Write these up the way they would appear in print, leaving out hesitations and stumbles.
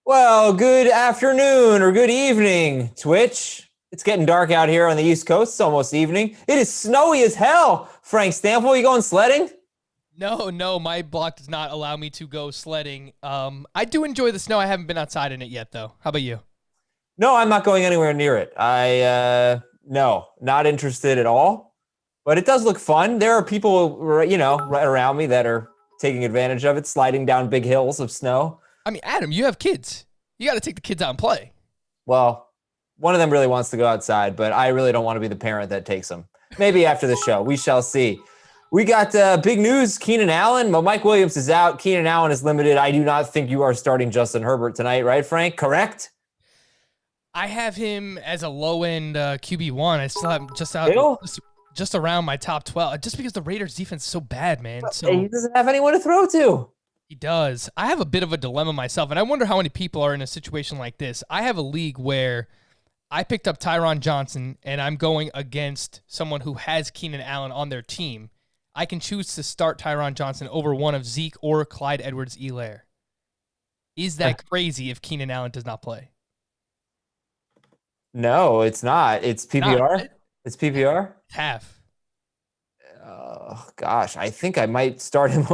Well, good afternoon or good evening, Twitch. It's getting dark out here on the East Coast. It's almost evening. It is snowy as hell. Frank Stanfield, you going sledding? No, my block does not allow me to go sledding. I do enjoy the snow. I haven't been outside in it yet, though. How about you? No, I'm not going anywhere near it. No, not interested at all. But it does look fun. There are people, right around me that are taking advantage of it, sliding down big hills of snow. I mean, Adam, you have kids. You got to take the kids out and play. Well, one of them really wants to go outside, but I really don't want to be the parent that takes them. Maybe after the show. We shall see. We got big news. Keenan Allen. Well, Mike Williams is out. Keenan Allen is limited. I do not think you are starting Justin Herbert tonight, right, Frank? Correct? I have him as a low-end QB1. I still have him just around my top 12, just because the Raiders' defense is so bad, man. So he doesn't have anyone to throw to. He does. I have a bit of a dilemma myself, and I wonder how many people are in a situation like this. I have a league where I picked up Tyron Johnson, and I'm going against someone who has Keenan Allen on their team. I can choose to start Tyron Johnson over one of Zeke or Clyde Edwards-Helaire. Is that crazy if Keenan Allen does not play? No, it's not. It's PPR. It's PPR. Half. Oh gosh, I think I might start him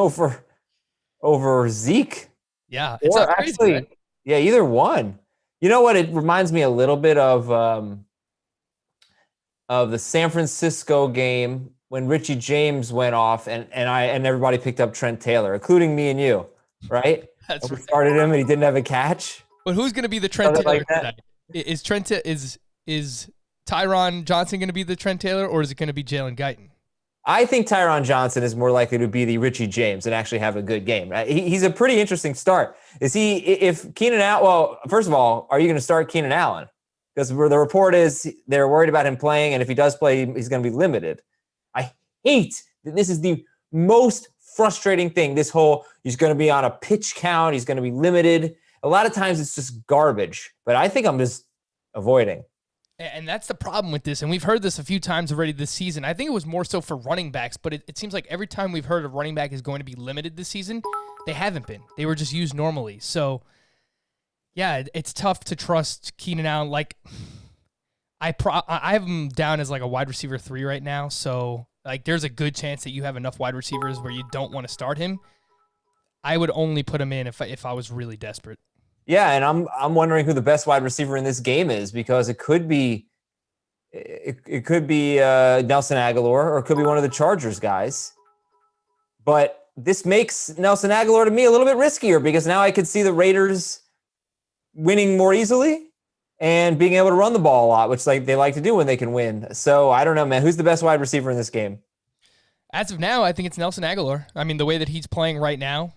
over Zeke. Yeah, it's or crazy, actually, right? Yeah, either one. You know what? It reminds me a little bit of the San Francisco game when Richie James went off and everybody picked up Trent Taylor, including me and you, right? That's we right. started him and he didn't have a catch. But who's going to be the Trent Something Taylor like that. today? Is Tyron Johnson going to be the Trent Taylor, or is it going to be Jalen Guyton? I think Tyron Johnson is more likely to be the Richie James and actually have a good game. He's a pretty interesting start. If Keenan Allen, well, first of all, are you going to start Keenan Allen? Because the report is they're worried about him playing, and if he does play, he's going to be limited. I hate that this is the most frustrating thing. He's going to be on a pitch count. He's going to be limited. A lot of times it's just garbage, but I think I'm just avoiding. And that's the problem with this, and we've heard this a few times already this season. I think it was more so for running backs, but it seems like every time we've heard a running back is going to be limited this season, they haven't been. They were just used normally. So, yeah, it's tough to trust Keenan Allen. Like, I have him down as like a wide receiver 3 right now, so like there's a good chance that you have enough wide receivers where you don't want to start him. I would only put him in if I was really desperate. Yeah, and I'm wondering who the best wide receiver in this game is, because it could be Nelson Aguilar, or it could be one of the Chargers guys. But this makes Nelson Aguilar to me a little bit riskier, because now I could see the Raiders winning more easily and being able to run the ball a lot, which they like to do when they can win. So I don't know, man. Who's the best wide receiver in this game? As of now, I think it's Nelson Aguilar. I mean, the way that he's playing right now,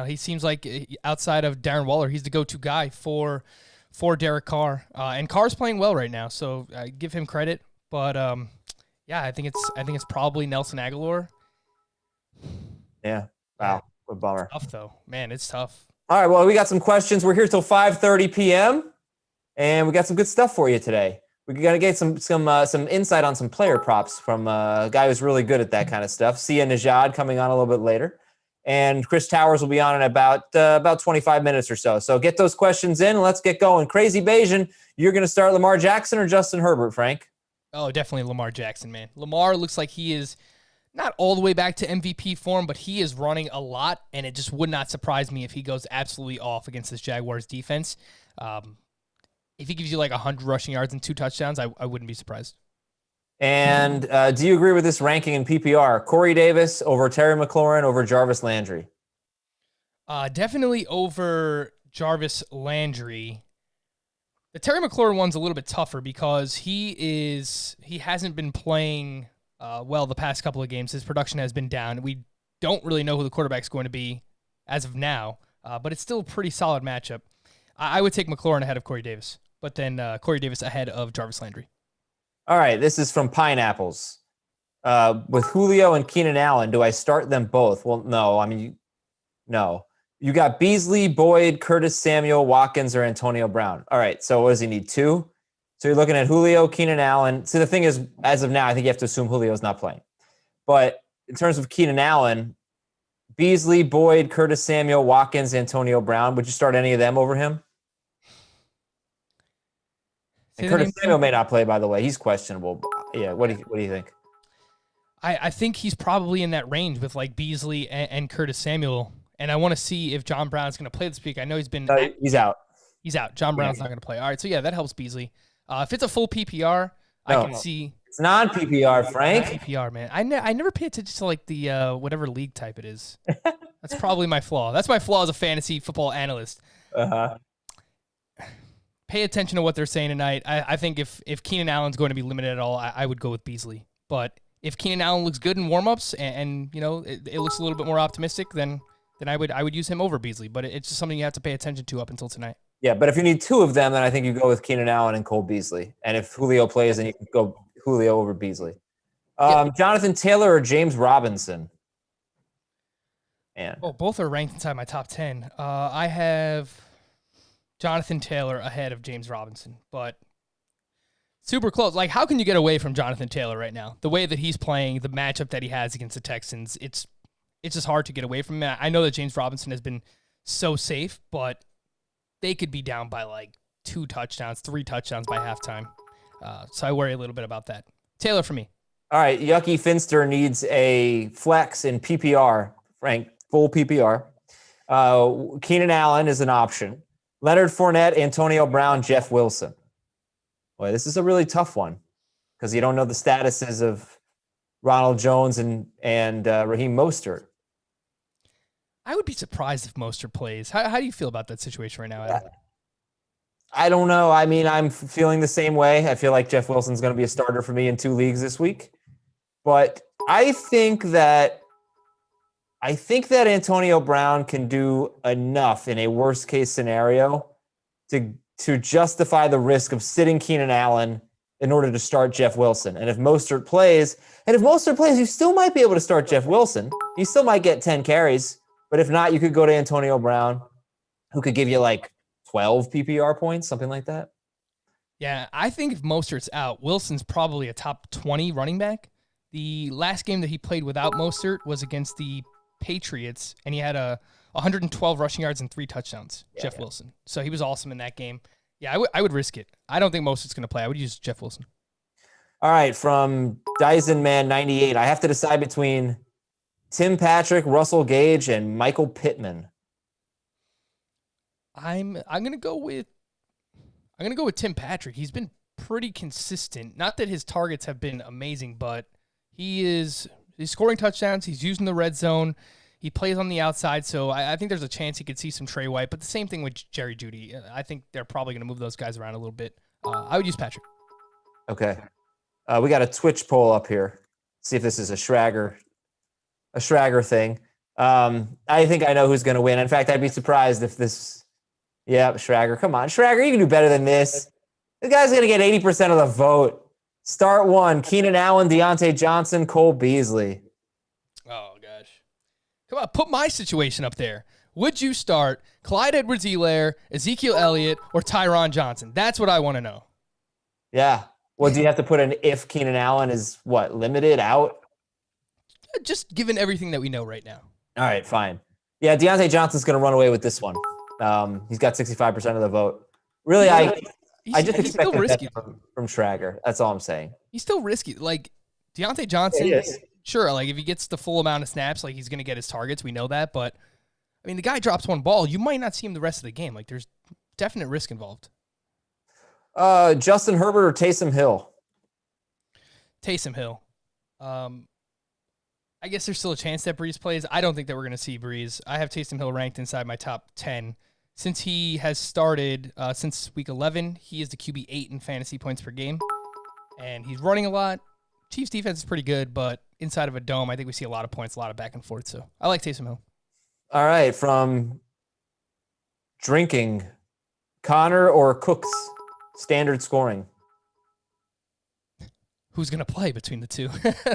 he seems like outside of Darren Waller, he's the go-to guy for Derek Carr. And Carr's playing well right now, so I give him credit. But I think it's probably Nelson Aguilar. Yeah. Wow. What a bummer. It's tough though, man. It's tough. All right. Well, we got some questions. We're here till 5:30 p.m. and we got some good stuff for you today. We're gonna get some insight on some player props from a guy who's really good at that kind of stuff. Sia Nejad coming on a little bit later. And Chris Towers will be on in about 25 minutes or so. So get those questions in and let's get going. Crazy Bayesian, you're going to start Lamar Jackson or Justin Herbert, Frank? Oh, definitely Lamar Jackson, man. Lamar looks like he is not all the way back to MVP form, but he is running a lot, and it just would not surprise me if he goes absolutely off against this Jaguars defense. If he gives you like 100 rushing yards and 2 touchdowns, I wouldn't be surprised. And do you agree with this ranking in PPR? Corey Davis over Terry McLaurin over Jarvis Landry? Definitely over Jarvis Landry. The Terry McLaurin one's a little bit tougher because he hasn't been playing well the past couple of games. His production has been down. We don't really know who the quarterback's going to be as of now, but it's still a pretty solid matchup. I would take McLaurin ahead of Corey Davis, but then Corey Davis ahead of Jarvis Landry. All right, this is from Pineapples. With Julio and Keenan Allen, do I start them both? Well, no. I mean, no. You got Beasley, Boyd, Curtis Samuel, Watkins, or Antonio Brown. All right, so what does he need? 2? So you're looking at Julio, Keenan Allen. See, the thing is, as of now, I think you have to assume Julio's not playing. But in terms of Keenan Allen, Beasley, Boyd, Curtis Samuel, Watkins, Antonio Brown. Would you start any of them over him? And Curtis Samuel may not play, by the way. He's questionable. Yeah, what do you think? I think he's probably in that range with like Beasley and Curtis Samuel. And I want to see if John Brown's going to play this week. I know he's been... he's out. He's out. John Brown's not going to play. All right, so yeah, that helps Beasley. If it's a full PPR, I can see... It's non-PPR, Frank. PPR, man. I never pay attention to like the whatever league type it is. That's probably my flaw. That's my flaw as a fantasy football analyst. Uh-huh. Pay attention to what they're saying tonight. I think if Keenan Allen's going to be limited at all, I would go with Beasley. But if Keenan Allen looks good in warmups and you know it looks a little bit more optimistic, then I would use him over Beasley. But it's just something you have to pay attention to up until tonight. Yeah, but if you need two of them, then I think you go with Keenan Allen and Cole Beasley. And if Julio plays, then you can go Julio over Beasley. Jonathan Taylor or James Robinson? Man. Well, both are ranked inside my top 10. I have Jonathan Taylor ahead of James Robinson, but super close. Like, how can you get away from Jonathan Taylor right now? The way that he's playing, the matchup that he has against the Texans, it's just hard to get away from him. I know that James Robinson has been so safe, but they could be down by like 2 touchdowns, 3 touchdowns by halftime. So I worry a little bit about that. Taylor for me. All right, Yucky Finster needs a flex in PPR, Frank, full PPR. Keenan Allen is an option. Leonard Fournette, Antonio Brown, Jeff Wilson. Boy, this is a really tough one because you don't know the statuses of Ronald Jones and Raheem Mostert. I would be surprised if Mostert plays. How do you feel about that situation right now, Adam? I don't know. I mean, I'm feeling the same way. I feel like Jeff Wilson's going to be a starter for me in 2 leagues this week. But I think that Antonio Brown can do enough in a worst-case scenario to justify the risk of sitting Keenan Allen in order to start Jeff Wilson. And if Mostert plays, you still might be able to start Jeff Wilson. You still might get 10 carries. But if not, you could go to Antonio Brown, who could give you like 12 PPR points, something like that. Yeah, I think if Mostert's out, Wilson's probably a top 20 running back. The last game that he played without Mostert was against the Patriots, and he had 112 rushing yards and 3 touchdowns, Jeff Wilson. So he was awesome in that game. Yeah, I would risk it. I don't think Mostert's going to play. I would use Jeff Wilson. All right, from Dyson Man 98, I have to decide between Tim Patrick, Russell Gage, and Michael Pittman. I'm gonna go with Tim Patrick. He's been pretty consistent. Not that his targets have been amazing, but he's scoring touchdowns. He's using the red zone. He plays on the outside, so I think there's a chance he could see some Trey White. But the same thing with Jerry Jeudy. I think they're probably gonna move those guys around a little bit. I would use Patrick. Okay, we got a Twitch poll up here. See if this is a Schrager thing. I think I know who's going to win. In fact, I'd be surprised if this. Yeah, Schrager. Come on, Schrager, you can do better than this. This guy's going to get 80% of the vote. Start 1, Keenan Allen, Deontay Johnson, Cole Beasley. Oh, gosh. Come on, put my situation up there. Would you start Clyde Edwards-Helaire, Ezekiel Elliott, or Tyron Johnson? That's what I want to know. Yeah. Well, do you have to put an if Keenan Allen is, limited, out? Just given everything that we know right now. All right, fine. Yeah, Deontay Johnson's going to run away with this one. He's got 65% of the vote. Really, I just expected that from Schrager. That's all I'm saying. He's still risky. Like, Deontay Johnson, sure, like, if he gets the full amount of snaps, like, he's going to get his targets. We know that. But, I mean, the guy drops one ball. You might not see him the rest of the game. Like, there's definite risk involved. Justin Herbert or Taysom Hill? Taysom Hill. I guess there's still a chance that Brees plays. I don't think that we're going to see Brees. I have Taysom Hill ranked inside my top 10. Since he has started since week 11, he is the QB 8 in fantasy points per game. And he's running a lot. Chiefs defense is pretty good, but inside of a dome, I think we see a lot of points, a lot of back and forth. So I like Taysom Hill. All right, from drinking, Connor or Cooks, standard scoring? Who's going to play between the two?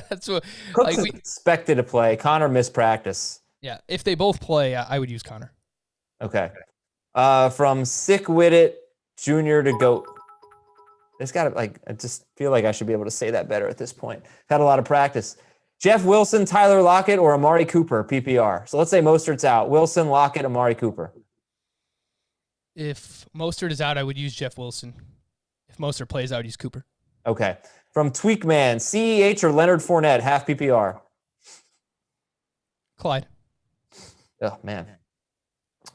That's what Cooks is expected to play. Connor missed practice. Yeah, if they both play, I would use Connor. Okay. From Sick With It Junior to GOAT. I just feel like I should be able to say that better at this point. Had a lot of practice. Jeff Wilson, Tyler Lockett, or Amari Cooper, PPR. So let's say Mostert's out. Wilson, Lockett, Amari Cooper. If Mostert is out, I would use Jeff Wilson. If Mostert plays, I would use Cooper. Okay. From Tweakman, CEH or Leonard Fournette, half PPR. Clyde. Oh, man.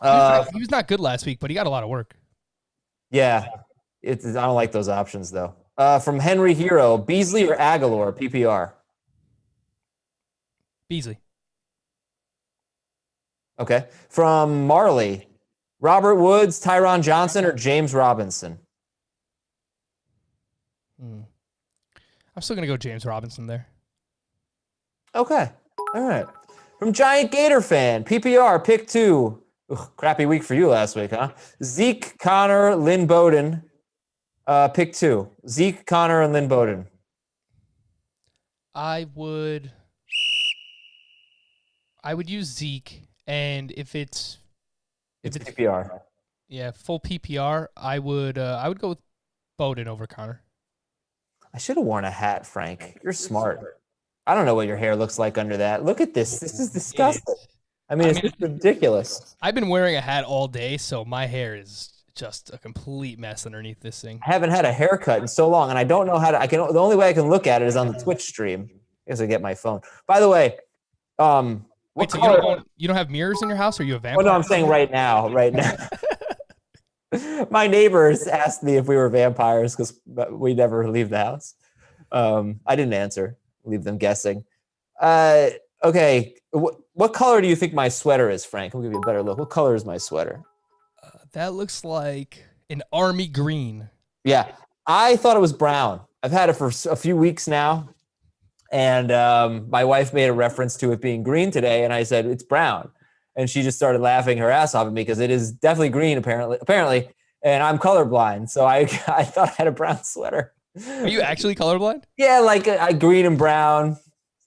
He was not good last week, but he got a lot of work. Yeah. I don't like those options, though. From Henry Hero, Beasley or Aguilar, PPR. Beasley. Okay. From Marley, Robert Woods, Tyron Johnson, or James Robinson? I'm still going to go James Robinson there. Okay. All right. From Giant Gator Fan, PPR, pick 2. Ugh, crappy week for you last week, huh? Zeke, Connor, Lynn Bowden, pick 2. Zeke, Connor, and Lynn Bowden. I would use Zeke, and if it's PPR. Yeah, full PPR, I would go with Bowden over Connor. I should have worn a hat, Frank. You're smart. I don't know what your hair looks like under that. Look at this. This is disgusting. It's just ridiculous. I've been wearing a hat all day, so my hair is just a complete mess underneath this thing. I haven't had a haircut in so long, and I don't know how to. The only way I can look at it is on the Twitch stream. I guess I get my phone. By the way, wait, so you don't have mirrors in your house, or are you a vampire? Oh, no, I'm saying right now. My neighbors asked me if we were vampires because we never leave the house. I didn't answer. Leave them guessing. Okay. What color do you think my sweater is, Frank? I'll give you a better look. What color is my sweater? That looks like an army green. Yeah. I thought it was brown. I've had it for a few weeks now. And my wife made a reference to it being green today. And I said, it's brown. And she just started laughing her ass off at me because it is definitely green, apparently. And I'm colorblind. So I thought I had a brown sweater. Are you actually colorblind? Yeah, like green and brown.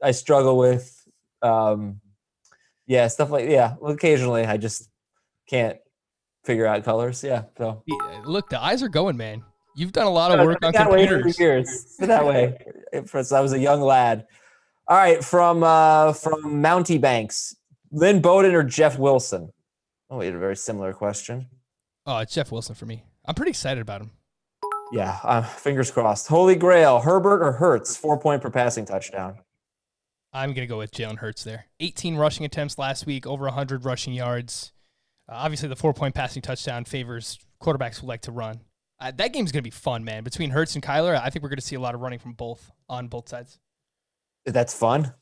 I struggle with. Stuff like Well, occasionally I just can't figure out colors. Yeah. So look, the eyes are going, man. You've done a lot of work on computers. For years. That way, since I was a young lad. All right, from Mounty Banks, Lynn Bowden or Jeff Wilson? Oh, we had a very similar question. Oh, it's Jeff Wilson for me. I'm pretty excited about him. Yeah, fingers crossed. Holy Grail, Herbert or Hurts? 4-point per passing touchdown. I'm going to go with Jalen Hurts there. 18 rushing attempts last week, over 100 rushing yards. Obviously, the 4-point passing touchdown favors quarterbacks who like to run. That game's going to be fun, man. Between Hurts and Kyler, I think we're going to see a lot of running from on both sides. That's fun.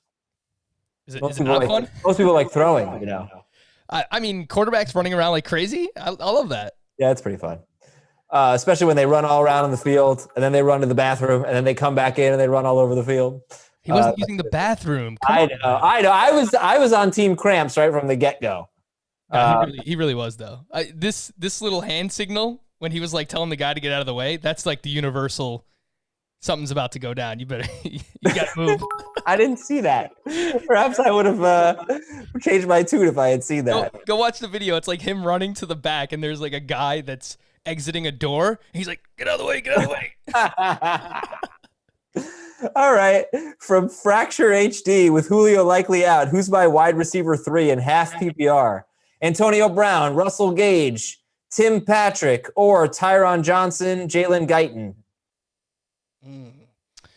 Is it not fun? Most people like throwing, quarterbacks running around like crazy. I love that. Yeah, it's pretty fun. Especially when they run all around in the field, and then they run to the bathroom, and then they come back in and they run all over the field. He wasn't using the bathroom. I know. I was on Team Cramps right from the get-go. He really was, though. This little hand signal when he was like telling the guy to get out of the way, that's like the universal something's about to go down. You better you got to move. I didn't see that. Perhaps I would have changed my tune if I had seen that. Go watch the video. It's like him running to the back, and there's like a guy that's exiting a door. And he's like, get out of the way, get out of the way. All right. From Fracture HD with Julio likely out, who's my wide receiver 3 in half PPR? Antonio Brown, Russell Gage, Tim Patrick, or Tyron Johnson, Jalen Guyton?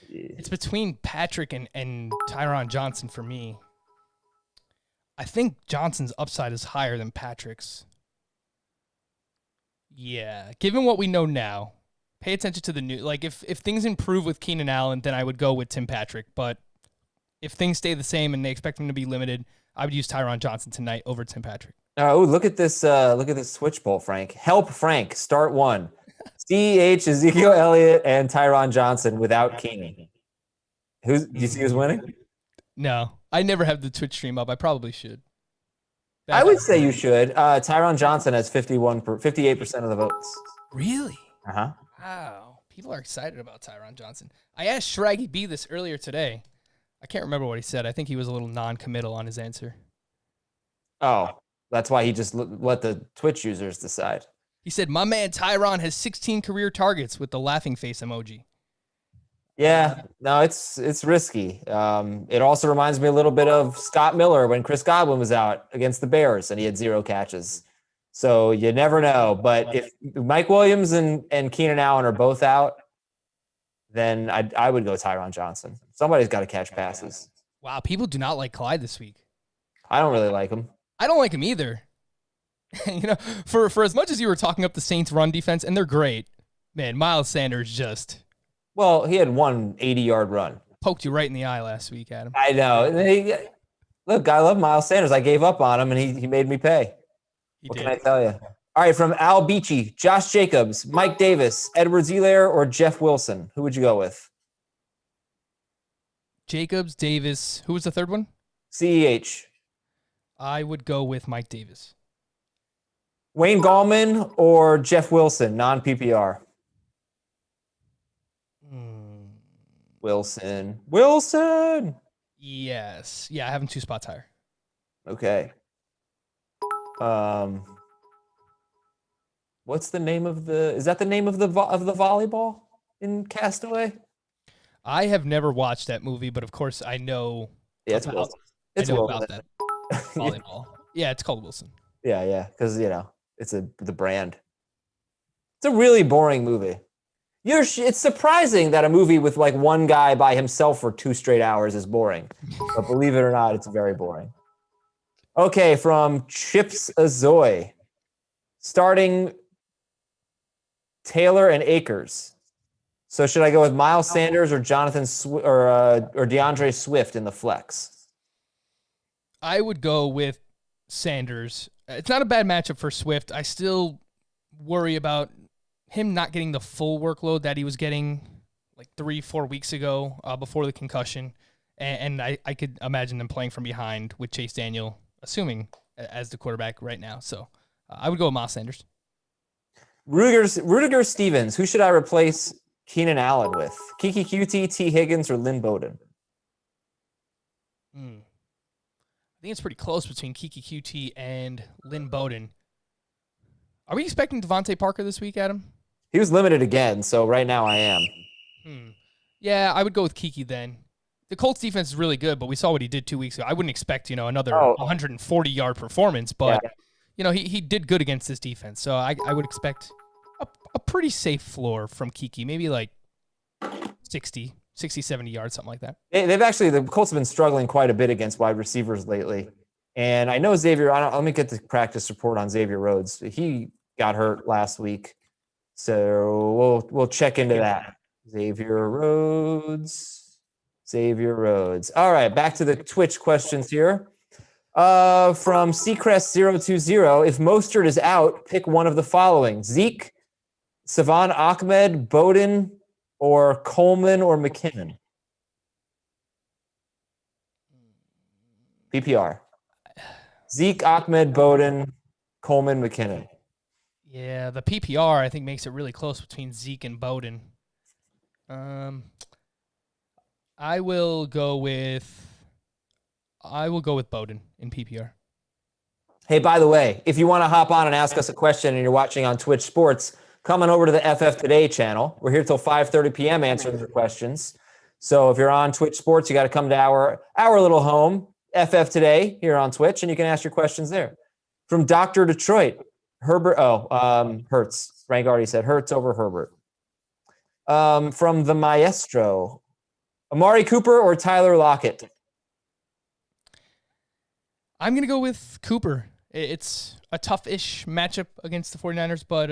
It's between Patrick and Tyron Johnson for me. I think Johnson's upside is higher than Patrick's. Yeah, given what we know now, pay attention to the new. Like, if things improve with Keenan Allen, then I would go with Tim Patrick. But if things stay the same and they expect him to be limited, I would use Tyron Johnson tonight over Tim Patrick. Oh, look at this! Look at this switch poll, Frank. Help Frank. Start 1. CEH, Ezekiel Elliott, and Tyron Johnson without Keenan. Do you see who's winning? No, I never have the Twitch stream up. I probably should. I would say you should. Tyron Johnson has 58% of the votes. Really? Uh-huh. Wow. People are excited about Tyron Johnson. I asked Shraggy B this earlier today. I can't remember what he said. I think he was a little non-committal on his answer. Oh, that's why he just let the Twitch users decide. He said, my man Tyron has 16 career targets with the laughing face emoji. Yeah, no, it's risky. It also reminds me a little bit of Scott Miller when Chris Godwin was out against the Bears and he had 0 catches. So you never know. But if Mike Williams and Keenan Allen are both out, then I would go Tyron Johnson. Somebody's got to catch passes. Wow, people do not like Clyde this week. I don't really like him. I don't like him either. For as much as you were talking up the Saints' run defense, and they're great, man, Miles Sanders just... Well, he had one 80-yard run. Poked you right in the eye last week, Adam. I know. Look, I love Miles Sanders. I gave up on him, and he made me pay. What can I tell you? All right, from Al Beachy, Josh Jacobs, Mike Davis, Edwards-Helaire, or Jeff Wilson? Who would you go with? Jacobs, Davis. Who was the third one? CEH. I would go with Mike Davis. Wayne Gallman or Jeff Wilson, non-PPR? Wilson. Yes. Yeah, I have him 2 spots higher. Okay. What's the name of is that the name of the volleyball in Castaway? I have never watched that movie, but of course I know. Yeah, it's Wilson. It's about that volleyball. Yeah, it's called Wilson. Yeah, because it's the brand. It's a really boring movie. It's surprising that a movie with like one guy by himself for 2 straight hours is boring, but believe it or not, it's very boring. Okay, from Chips Azoy, starting Taylor and Akers. So should I go with Miles Sanders or Jonathan or DeAndre Swift in the flex? I would go with Sanders. It's not a bad matchup for Swift. I still worry about him not getting the full workload that he was getting like 3-4 weeks ago before the concussion. And I could imagine them playing from behind with Chase Daniel, assuming as the quarterback right now. So I would go with Miles Sanders. Rudiger Stevens, who should I replace Keenan Allen with? Kiki QT, T. Higgins, or Lynn Bowden? I think it's pretty close between Kiki QT and Lynn Bowden. Are we expecting Devontae Parker this week, Adam? He was limited again, so right now I am. Yeah, I would go with Kiki then. The Colts defense is really good, but we saw what he did 2 weeks ago. I wouldn't expect, another 140-yard performance, but, he did good against this defense. So I would expect a pretty safe floor from Kiki, maybe like 60, 70 yards, something like that. The Colts have been struggling quite a bit against wide receivers lately. And I know Xavier, let me get the practice report on Xavier Rhodes. He got hurt last week. So we'll check into that. Xavier Rhodes. All right, back to the Twitch questions here. From Seacrest020, if Mostert is out, pick one of the following: Zeke, Savon Ahmed, Bowden, or Coleman or McKinnon. PPR. Zeke, Ahmed, Bowden, Coleman, McKinnon. Yeah, the PPR I think makes it really close between Zeke and Bowden. I will go with Bowden in PPR. Hey, by the way, if you want to hop on and ask us a question and you're watching on Twitch Sports, come on over to the FF Today channel. We're here till 5:30 p.m. answering your questions. So if you're on Twitch Sports, you got to come to our little home, FF Today, here on Twitch, and you can ask your questions there. From Dr. Detroit, Herbert. Hurts. Frank already said Hurts over Herbert. From the Maestro, Amari Cooper or Tyler Lockett? I'm going to go with Cooper. It's a tough-ish matchup against the 49ers, but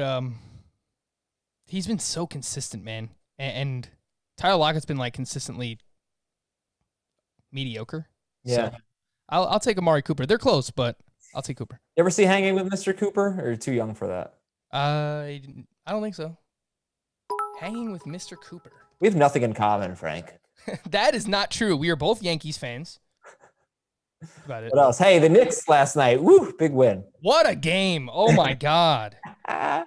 he's been so consistent, man. And Tyler Lockett's been, consistently mediocre. Yeah. So I'll take Amari Cooper. They're close, but I'll take Cooper. You ever see Hanging with Mr. Cooper, or you're too young for that? I don't think so. Hanging with Mr. Cooper. We have nothing in common, Frank. That is not true. We are both Yankees fans. About it. What else? Hey, the Knicks last night. Woo, big win. What a game. Oh, my God. I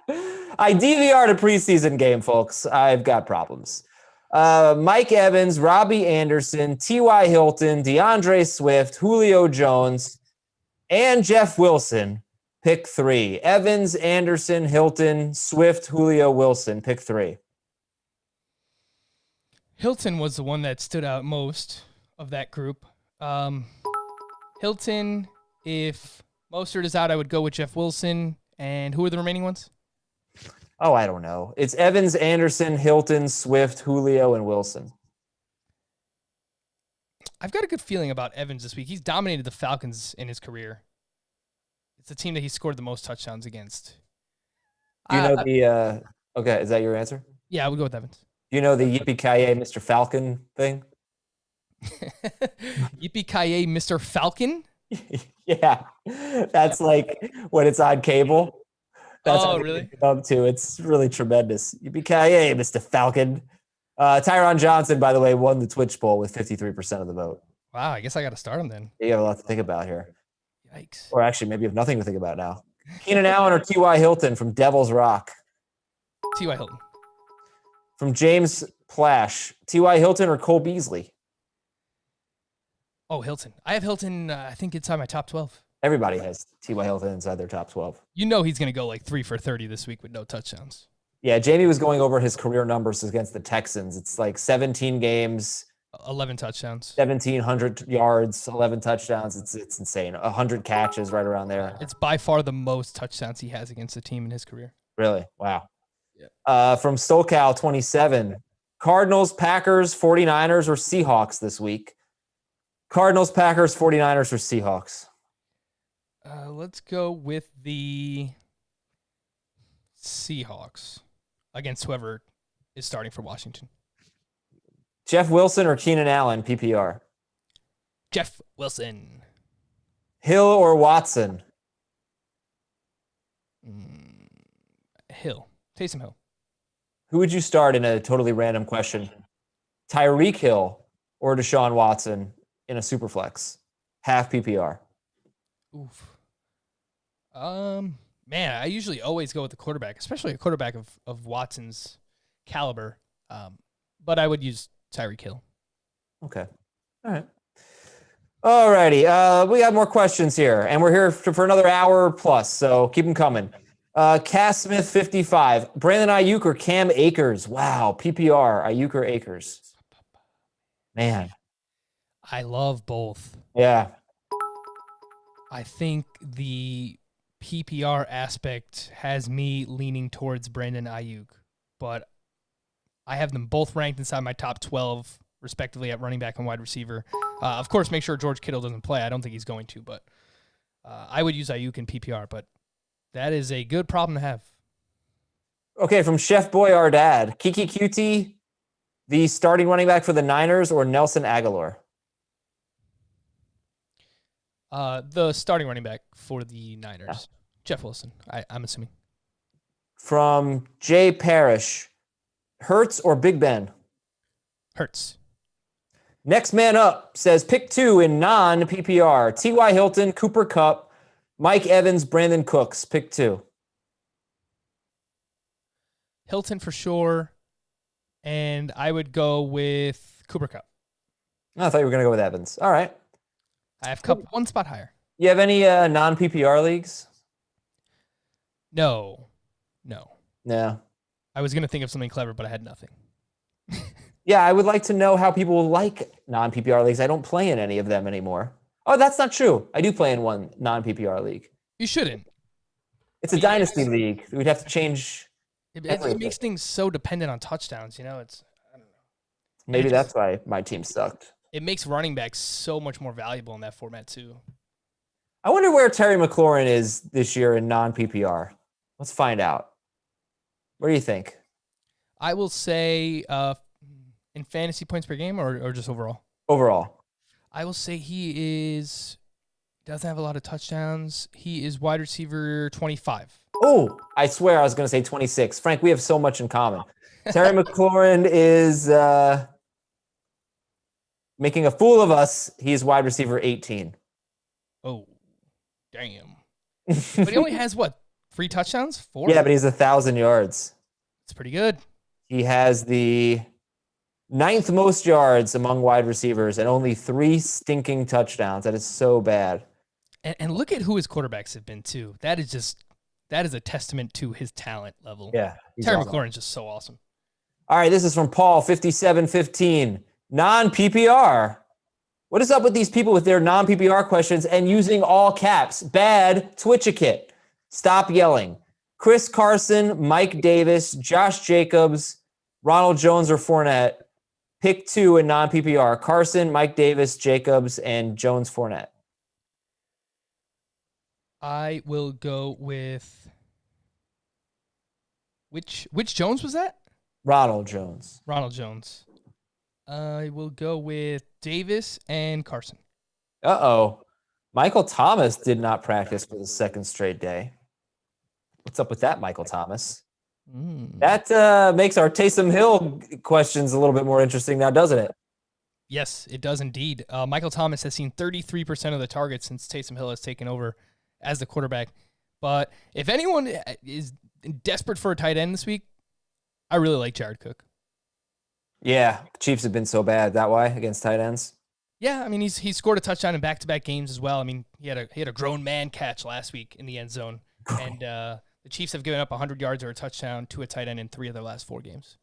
DVR'd a preseason game, folks. I've got problems. Mike Evans, Robbie Anderson, T.Y. Hilton, DeAndre Swift, Julio Jones, and Jeff Wilson. Pick 3. Evans, Anderson, Hilton, Swift, Julio, Wilson. Pick 3. Hilton was the one that stood out most of that group. Hilton, if Mostert is out, I would go with Jeff Wilson. And who are the remaining ones? Oh, I don't know. It's Evans, Anderson, Hilton, Swift, Julio, and Wilson. I've got a good feeling about Evans this week. He's dominated the Falcons in his career. It's the team that he scored the most touchdowns against. Do you know the okay, is that your answer? Yeah, I would go with Evans. Do you know the Yippee-ki-yay Mr. Falcon thing? Yippee-ki-yay Mr. Falcon? Yeah. That's like when it's on cable. That's oh, really? Up to. It's really tremendous. Yippee-ki-yay, Mr. Falcon. Tyron Johnson, by the way, won the Twitch poll with 53% of the vote. Wow, I guess I got to start him then. You have a lot to think about here. Yikes. Or actually, maybe you have nothing to think about now. Keenan Allen or T.Y. Hilton from Devil's Rock? T.Y. Hilton. From James Plash, T.Y. Hilton or Cole Beasley? Oh, Hilton. I have Hilton, I think, inside my top 12. Everybody has T.Y. Hilton inside their top 12. You know he's going to go like 3 for 30 this week with no touchdowns. Yeah, Jamie was going over his career numbers against the Texans. It's like 17 games, 11 touchdowns, 1,700 yards, 11 touchdowns. It's insane. 100 catches right around there. It's by far the most touchdowns he has against a team in his career. Really? Wow. Yeah. From SoCal 27, Cardinals, Packers, 49ers, or Seahawks this week? Cardinals, Packers, 49ers, or Seahawks? Let's go with the Seahawks against whoever is starting for Washington. Jeff Wilson or Keenan Allen, PPR? Jeff Wilson. Hill or Watson? Hill. Taysom Hill. Who would you start in a totally random question? Tyreek Hill or Deshaun Watson in a superflex? Half PPR. Oof. Man, I usually always go with the quarterback, especially a quarterback of Watson's caliber. But I would use Tyreek Hill. Okay. All right. All righty. We got more questions here, and we're here for another hour plus, so keep them coming. Cass Smith 55. Brandon Ayuk or Cam Akers? Wow. PPR, Ayuk or Akers? Man. I love both. Yeah. I think the PPR aspect has me leaning towards Brandon Ayuk, but I have them both ranked inside my top 12, respectively, at running back and wide receiver. Of course, make sure George Kittle doesn't play. I don't think he's going to, but I would use Ayuk in PPR, but that is a good problem to have. Okay, from Chef Boy, our dad. Kiki QT, the starting running back for the Niners, or Nelson Aguilar? The starting running back for the Niners. Yeah. Jeff Wilson, I'm assuming. From Jay Parrish, Hurts or Big Ben? Hurts. Next man up says pick 2 in non-PPR. T.Y. Hilton, Cooper Kupp, Mike Evans, Brandon Cooks. Pick 2. Hilton for sure, and I would go with Cooper Kupp. Oh, I thought you were going to go with Evans. All right. I have Kupp one spot higher. You have any non-PPR leagues? No. Yeah. I was going to think of something clever, but I had nothing. Yeah, I would like to know how people like non-PPR leagues. I don't play in any of them anymore. Oh, that's not true. I do play in one non-PPR league. You shouldn't. It's a dynasty league. We'd have to change. It makes things so dependent on touchdowns, you know? I don't know. Maybe that's why my team sucked. It makes running backs so much more valuable in that format, too. I wonder where Terry McLaurin is this year in non-PPR. Let's find out. What do you think? I will say in fantasy points per game or just overall? Overall. I will say he doesn't have a lot of touchdowns. He is wide receiver 25. Oh, I swear I was going to say 26. Frank, we have so much in common. Terry McLaurin is making a fool of us. He's wide receiver 18. Oh, damn. But he only has, 3 touchdowns? 4? Yeah, but he's 1,000 yards. It's pretty good. He has the 9th most yards among wide receivers and only 3 stinking touchdowns. That is so bad. And look at who his quarterbacks have been, too. That is a testament to his talent level. Yeah. Terry McLaurin's just so awesome. All right, this is from Paul, 5715. Non-PPR. What is up with these people with their non-PPR questions and using all caps? Bad Twitchikit. Stop yelling. Chris Carson, Mike Davis, Josh Jacobs, Ronald Jones or Fournette. Pick 2 in non-PPR. Carson, Mike Davis, Jacobs, and Jones Fournette. I will go with which Jones was that? Ronald Jones. Ronald Jones. I will go with Davis and Carson. Uh-oh. Michael Thomas did not practice for the second straight day. What's up with that, Michael Thomas? That makes our Taysom Hill questions a little bit more interesting now, doesn't it? Yes, it does indeed. Michael Thomas has seen 33% of the targets since Taysom Hill has taken over as the quarterback. But if anyone is desperate for a tight end this week, I really like Jared Cook. Yeah, the Chiefs have been so bad that way against tight ends. Yeah, I mean he scored a touchdown in back-to-back games as well. I mean he had a grown man catch last week in the end zone, and the Chiefs have given up 100 yards or a touchdown to a tight end in 3 of their last 4 games.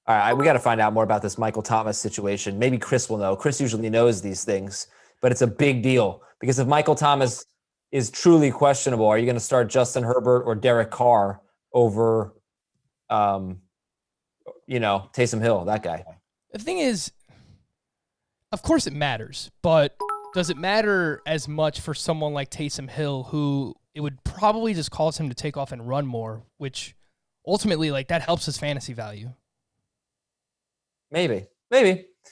All right, we got to find out more about this Michael Thomas situation. Maybe Chris will know. Chris usually knows these things, but it's a big deal because if Michael Thomas is truly questionable, are you going to start Justin Herbert or Derek Carr over, Taysom Hill, that guy? The thing is, of course it matters, but does it matter as much for someone like Taysom Hill, who it would probably just cause him to take off and run more, which ultimately, like, that helps his fantasy value? Maybe.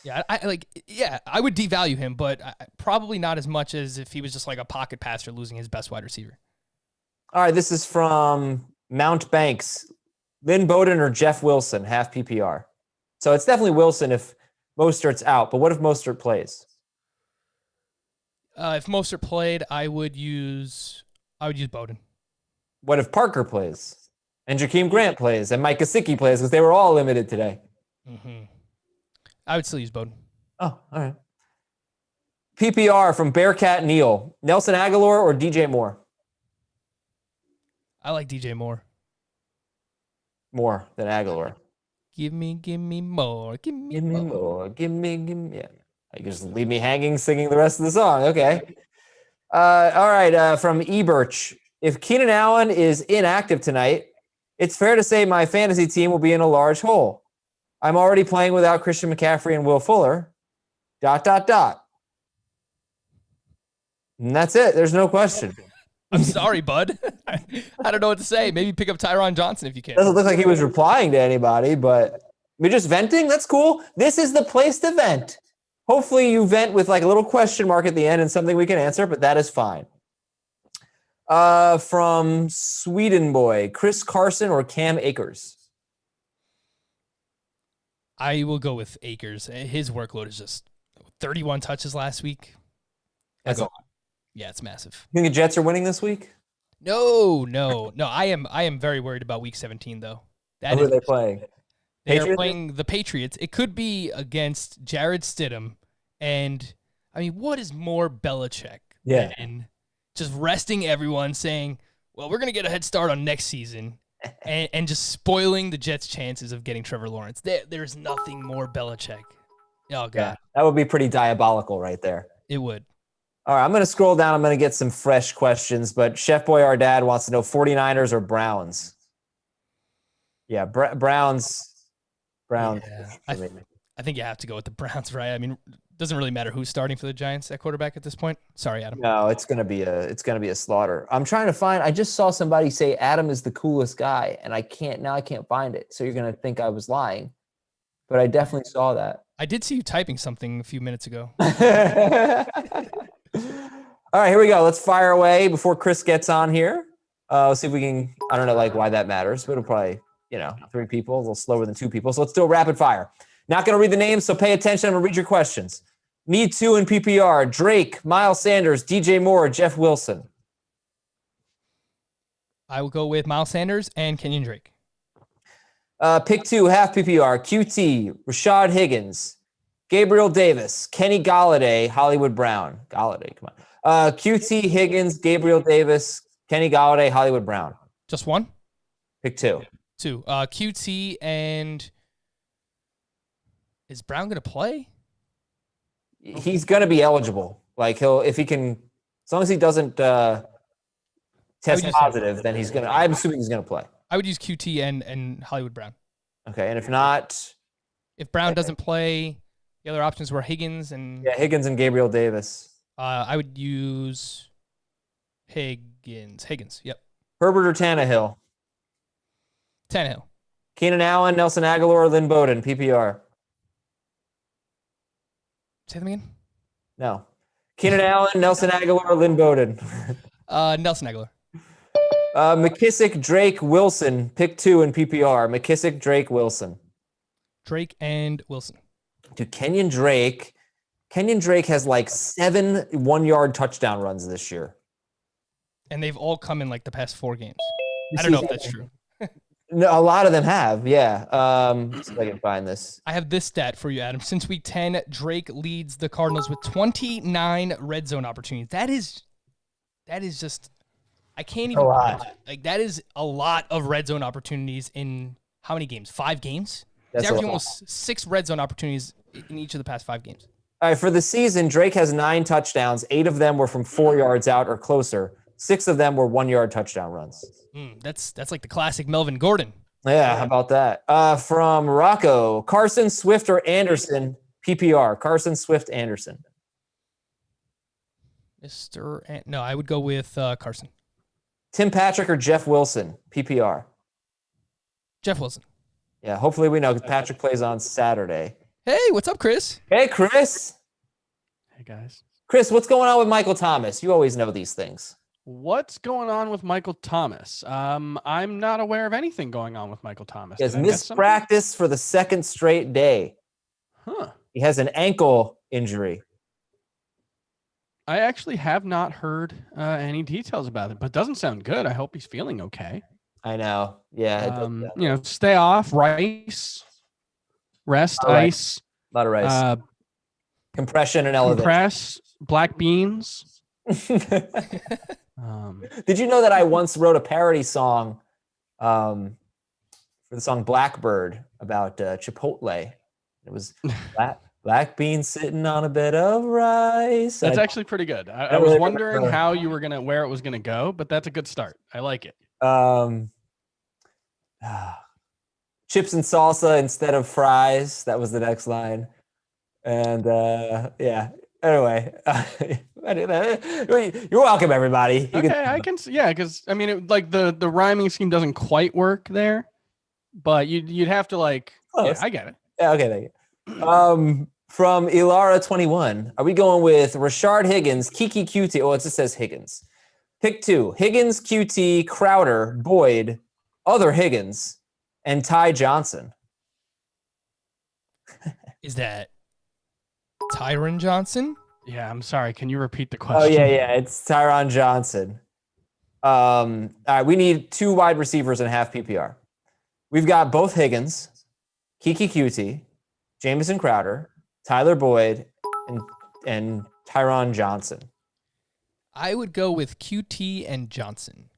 Yeah, I would devalue him, but probably not as much as if he was just like a pocket passer losing his best wide receiver. All right, this is from Mount Banks. Lynn Bowden or Jeff Wilson, half PPR. So it's definitely Wilson if Mostert's out, but what if Mostert plays? If Mostert played, I would use Bowden. What if Parker plays? And Jakeem Grant plays? And Mike Gesicki plays? Because they were all limited today. Mm-hmm. I would still use Bowden. Oh, all right. PPR from Bearcat Neal. Nelson Aguilar or DJ Moore? I like DJ Moore. More than Aguilar. Give me more. Give me more. Give me. Yeah. You just leave me hanging singing the rest of the song. Okay. All right. From Eberch. If Keenan Allen is inactive tonight, it's fair to say my fantasy team will be in a large hole. I'm already playing without Christian McCaffrey and Will Fuller. ... And that's it. There's no question. I'm sorry, bud. I don't know what to say. Maybe pick up Tyron Johnson if you can. Doesn't look like he was replying to anybody, but we're just venting. That's cool. This is the place to vent. Hopefully you vent with like a little question mark at the end and something we can answer, but that is fine. From Sweden Boy, Chris Carson or Cam Akers? I will go with Akers. His workload is just 31 touches last week. That's a lot. Yeah, it's massive. You think the Jets are winning this week? No. I am very worried about Week 17 though. Who are they playing? They are playing the Patriots. It could be against Jared Stidham, and I mean, what is more Belichick than just resting everyone, saying, "Well, we're gonna get a head start on next season," and just spoiling the Jets' chances of getting Trevor Lawrence. There's nothing more Belichick. Oh God, yeah, that would be pretty diabolical right there. It would. All right, I'm going to scroll down. I'm going to get some fresh questions, but Chef Boy, our dad, wants to know 49ers or Browns. Yeah, Browns. Yeah, I think you have to go with the Browns, right? I mean, it doesn't really matter who's starting for the Giants at quarterback at this point. Sorry, Adam. No, it's going to be a slaughter. I'm trying to find. I just saw somebody say Adam is the coolest guy, and I can't find it. So you're going to think I was lying, but I definitely saw that. I did see you typing something a few minutes ago. All right, here we go. Let's fire away before Chris gets on here. Let's see if we can. I don't know why that matters, but it'll probably 3 people, a little slower than 2 people. So let's do a rapid fire. Not going to read the names, so pay attention. I'm going to read your questions. Need 2 in PPR: Drake, Miles Sanders, DJ Moore, Jeff Wilson. I will go with Miles Sanders and Kenyon Drake. Pick 2, half PPR: QT, Rashad Higgins, Gabriel Davis, Kenny Galladay, Hollywood Brown. Galladay, come on. QT, Higgins, Gabriel Davis, Kenny Galladay, Hollywood Brown. Just one? Pick 2. 2. QT and Is Brown going to play? He's going to be eligible. Like if he can, as long as he doesn't test positive, then he's going to, I'm assuming he's going to play. I would use QT and Hollywood Brown. Okay. And if not, if Brown doesn't play, the other options were Higgins and Gabriel Davis. I would use Higgins. Yep. Herbert or Tannehill? Tannehill. Keenan Allen, Nelson Aguilar, Lynn Bowden, PPR. Say them again? No. Keenan Allen, Nelson Aguilar, Lynn Bowden. Nelson Aguilar. McKissick, Drake, Wilson, pick 2 in PPR. McKissick, Drake, Wilson. Drake and Wilson. Dude, Kenyon Drake has like 7 1-yard touchdown runs this year. And they've all come in like the past 4 games. I don't know if that's true. No, a lot of them have, yeah. See if I can find this. I have this stat for you, Adam. Since week 10, Drake leads the Cardinals with 29 red zone opportunities. That is just, I can't even. Like, that is a lot of red zone opportunities in how many games? 5 games? He's averaging almost 6 red zone opportunities in each of the past 5 games. All right, for the season, Drake has 9 touchdowns. 8 of them were from 4 yards out or closer. 6 of them were 1-yard touchdown runs. That's like the classic Melvin Gordon. Yeah, how about that? From Rocco, Carson, Swift, or Anderson, PPR. Carson, Swift, Anderson. No, I would go with Carson. Tim Patrick or Jeff Wilson, PPR. Jeff Wilson. Yeah, hopefully we know because Patrick plays on Saturday. Hey, what's up, Chris? Hey, Chris. Hey, guys. Chris, what's going on with Michael Thomas? You always know these things. What's going on with Michael Thomas? I'm not aware of anything going on with Michael Thomas. He has missed practice for the 2nd straight day. Huh. He has an ankle injury. I actually have not heard any details about it, but it doesn't sound good. I hope he's feeling okay. I know. Yeah. Stay off, rest, ice. A lot of rice. Compression and elevation. Compress, black beans. Did you know that I once wrote a parody song for the song Blackbird about Chipotle? It was black beans sitting on a bed of rice. That's actually pretty good. I was wondering how you were where it was gonna go, but that's a good start. I like it. Chips and salsa instead of fries. That was the next line. And yeah. Anyway, you're welcome, everybody. I can see, because I mean, the rhyming scheme doesn't quite work there, but you'd have to I get it. Yeah, okay, thank you. From Ilara 21, are we going with Rashard Higgins, Kiki QT? Oh, it just says Higgins. Pick 2: Higgins, QT, Crowder, Boyd, other Higgins, and Ty Johnson. Is that Tyron Johnson? Yeah, I'm sorry. Can you repeat the question? Oh, yeah. It's Tyron Johnson. All right, we need 2 wide receivers and half PPR. We've got both Higgins, Kiki QT, Jamison Crowder, Tyler Boyd, and Tyron Johnson. I would go with QT and Johnson.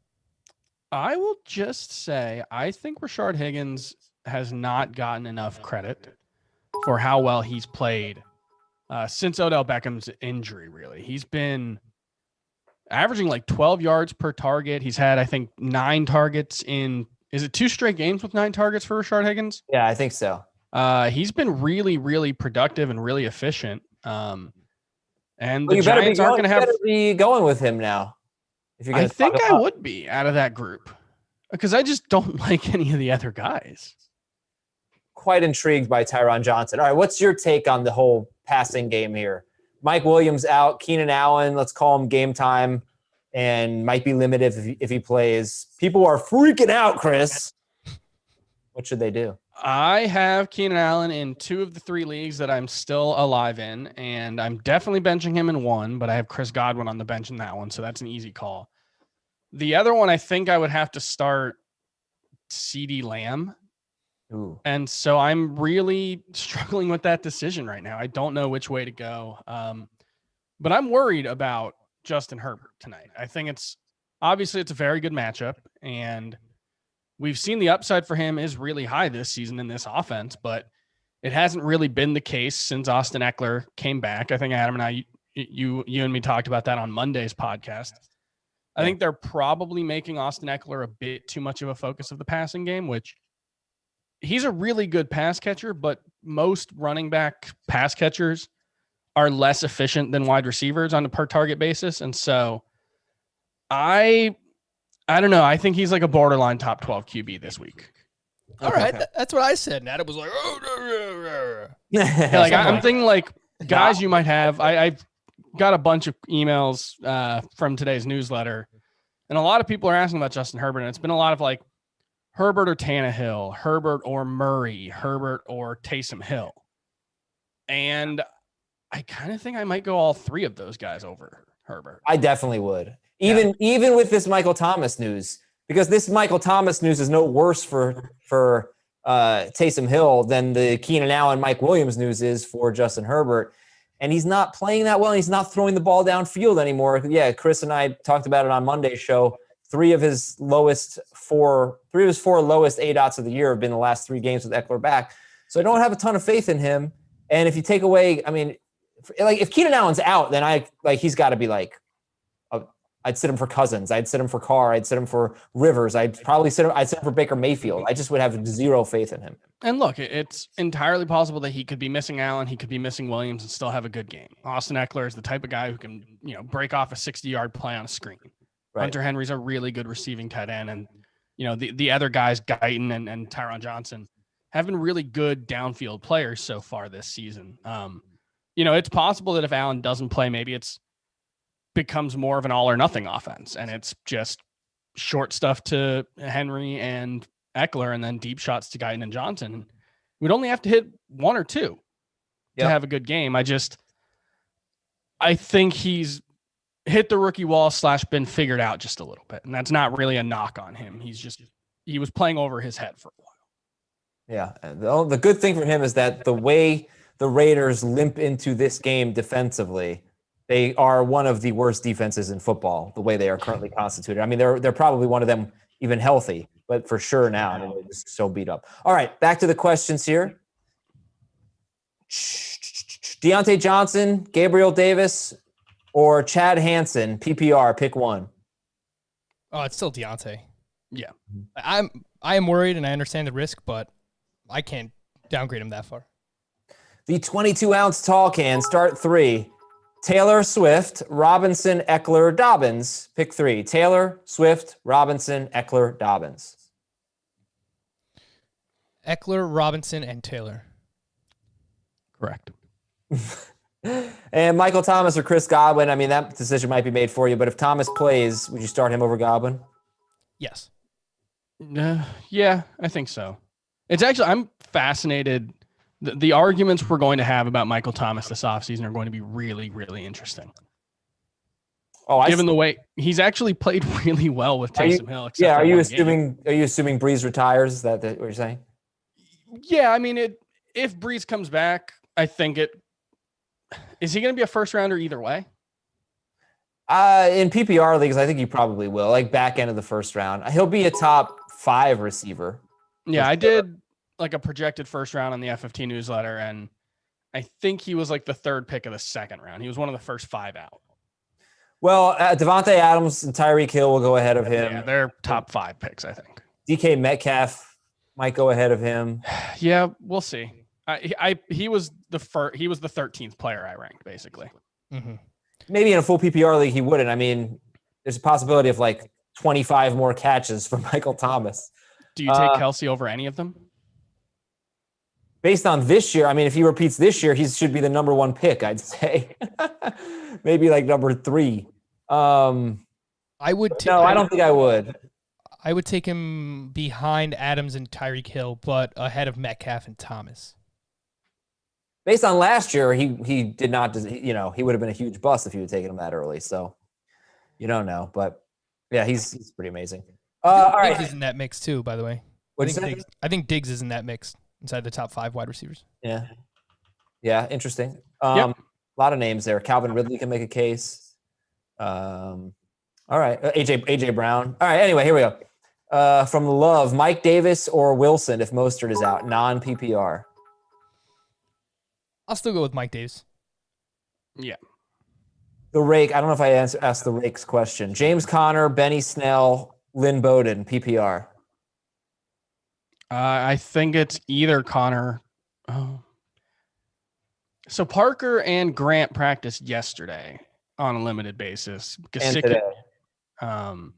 I will just say I think Rashard Higgins has not gotten enough credit for how well he's played since Odell Beckham's injury, really. He's been averaging 12 yards per target. He's had, I think, 9 targets is it 2 straight games with 9 targets for Rashard Higgins? Yeah, I think so. He's been really, really productive and really efficient. And the Giants aren't going to have to be going with him now. I think I would be out of that group because I just don't like any of the other guys. Quite intrigued by Tyron Johnson. All right, what's your take on the whole passing game here? Mike Williams out, Keenan Allen, let's call him game time, and might be limited if he plays. People are freaking out, Chris. What should they do? I have Keenan Allen in 2 of the 3 leagues that I'm still alive in, and I'm definitely benching him in 1, but I have Chris Godwin on the bench in that one, so that's an easy call. The other one, I think I would have to start CeeDee Lamb. Ooh. And so I'm really struggling with that decision right now. I don't know which way to go. But I'm worried about Justin Herbert tonight. I think it's a very good matchup, and we've seen the upside for him is really high this season in this offense, but It hasn't really been the case since Austin Eckler came back. I think Adam and I, you and me talked about that on Monday's podcast. I think they're probably making Austin Eckler a bit too much of a focus of the passing game, which he's a really good pass catcher, but most running back pass catchers are less efficient than wide receivers on a per target basis. And so I don't know. I think he's like a borderline top 12 QB this week. All right. That's what I said. And Adam was like, oh, I'm thinking like guys you might have. I've got a bunch of emails from today's newsletter, and a lot of people are asking about Justin Herbert. And it's been a lot of like Herbert or Tannehill, Herbert or Murray, Herbert or Taysom Hill. And I kind of think I might go all three of those guys over Herbert. I definitely would. Even with this Michael Thomas news, because this Michael Thomas news is no worse for Taysom Hill than the Keenan Allen, Mike Williams news is for Justin Herbert. And he's not playing that well. And he's not throwing the ball downfield anymore. Yeah, Chris and I talked about it on Monday's show. Three of his four lowest ADOTs of the year have been the last 3 games with Eckler back. So I don't have a ton of faith in him. And if you take away, I mean, like if Keenan Allen's out, then he's got to be like, I'd sit him for Cousins. I'd sit him for Carr. I'd sit him for Rivers. I'd sit him for Baker Mayfield. I just would have zero faith in him. And look, it's entirely possible that he could be missing Allen. He could be missing Williams and still have a good game. Austin Eckler is the type of guy who can, break off a 60-yard play on a screen. Right. Hunter Henry's a really good receiving tight end. And, the other guys, Guyton and Tyron Johnson, have been really good downfield players so far this season. It's possible that if Allen doesn't play, maybe becomes more of an all or nothing offense. And it's just short stuff to Henry and Eckler and then deep shots to Guyton and Johnson. We'd only have to hit 1 or 2 to have a good game. I think he's hit the rookie wall / been figured out just a little bit. And that's not really a knock on him. He was playing over his head for a while. Yeah. The good thing for him is that the way the Raiders limp into this game defensively, they are one of the worst defenses in football, the way they are currently constituted. I mean, they're probably one of them even healthy, but for sure now, they're just so beat up. All right, back to the questions here. Deontay Johnson, Gabriel Davis, or Chad Hansen, PPR, pick one. Oh, it's still Deontay. Yeah. I am worried, and I understand the risk, but I can't downgrade him that far. The 22-ounce tall can, start 3. Taylor, Swift, Robinson, Eckler, Dobbins. Pick 3. Taylor, Swift, Robinson, Eckler, Dobbins. Eckler, Robinson, and Taylor. Correct. And Michael Thomas or Chris Godwin, I mean, that decision might be made for you, but if Thomas plays, would you start him over Godwin? Yes. Yeah, I think so. It's actually, I'm fascinated. The arguments we're going to have about Michael Thomas this offseason are going to be really, really interesting. Given the way he's actually played really well with Taysom Hill. Are you assuming Brees retires? Is that what you're saying? Yeah, I mean, if Brees comes back, I think is he going to be a first rounder either way? In PPR leagues, I think he probably will. Like back end of the first round, he'll be a top 5 receiver. Yeah, I did like a projected first round on the FFT newsletter, and I think he was like the 3rd pick of the 2nd round. He was one of the first 5 out. Well, Devontae Adams and Tyreek Hill will go ahead of him. Yeah, they're top 5 picks, I think. DK Metcalf might go ahead of him. Yeah, we'll see. He was the 13th player I ranked, basically. Mm-hmm. Maybe in a full PPR league he wouldn't. I mean, there's a possibility of like 25 more catches for Michael Thomas. Do you take Kelsey over any of them? Based on this year, I mean, if he repeats this year, he should be the number 1 pick, I'd say. Maybe like number 3. I would. No, I don't think I would. I would take him behind Adams and Tyreek Hill, but ahead of Metcalf and Thomas. Based on last year, he did not. He would have been a huge bust if you had taken him that early. So you don't know, but yeah, he's pretty amazing. All right, Diggs is in that mix too, by the way. I think Diggs is in that mix inside the top 5 wide receivers. Yeah, interesting. A lot of names there. Calvin Ridley can make a case. All right, AJ Brown. All right, anyway, here we go. From Love, Mike Davis or Wilson if Mostert is out, non-PPR. I'll still go with Mike Davis. Yeah. The rake. I don't know if I asked the rake's question. James Conner, Benny Snell, Lynn Bowden, PPR. I think it's either Connor. Oh. So Parker and Grant practiced yesterday on a limited basis. And today.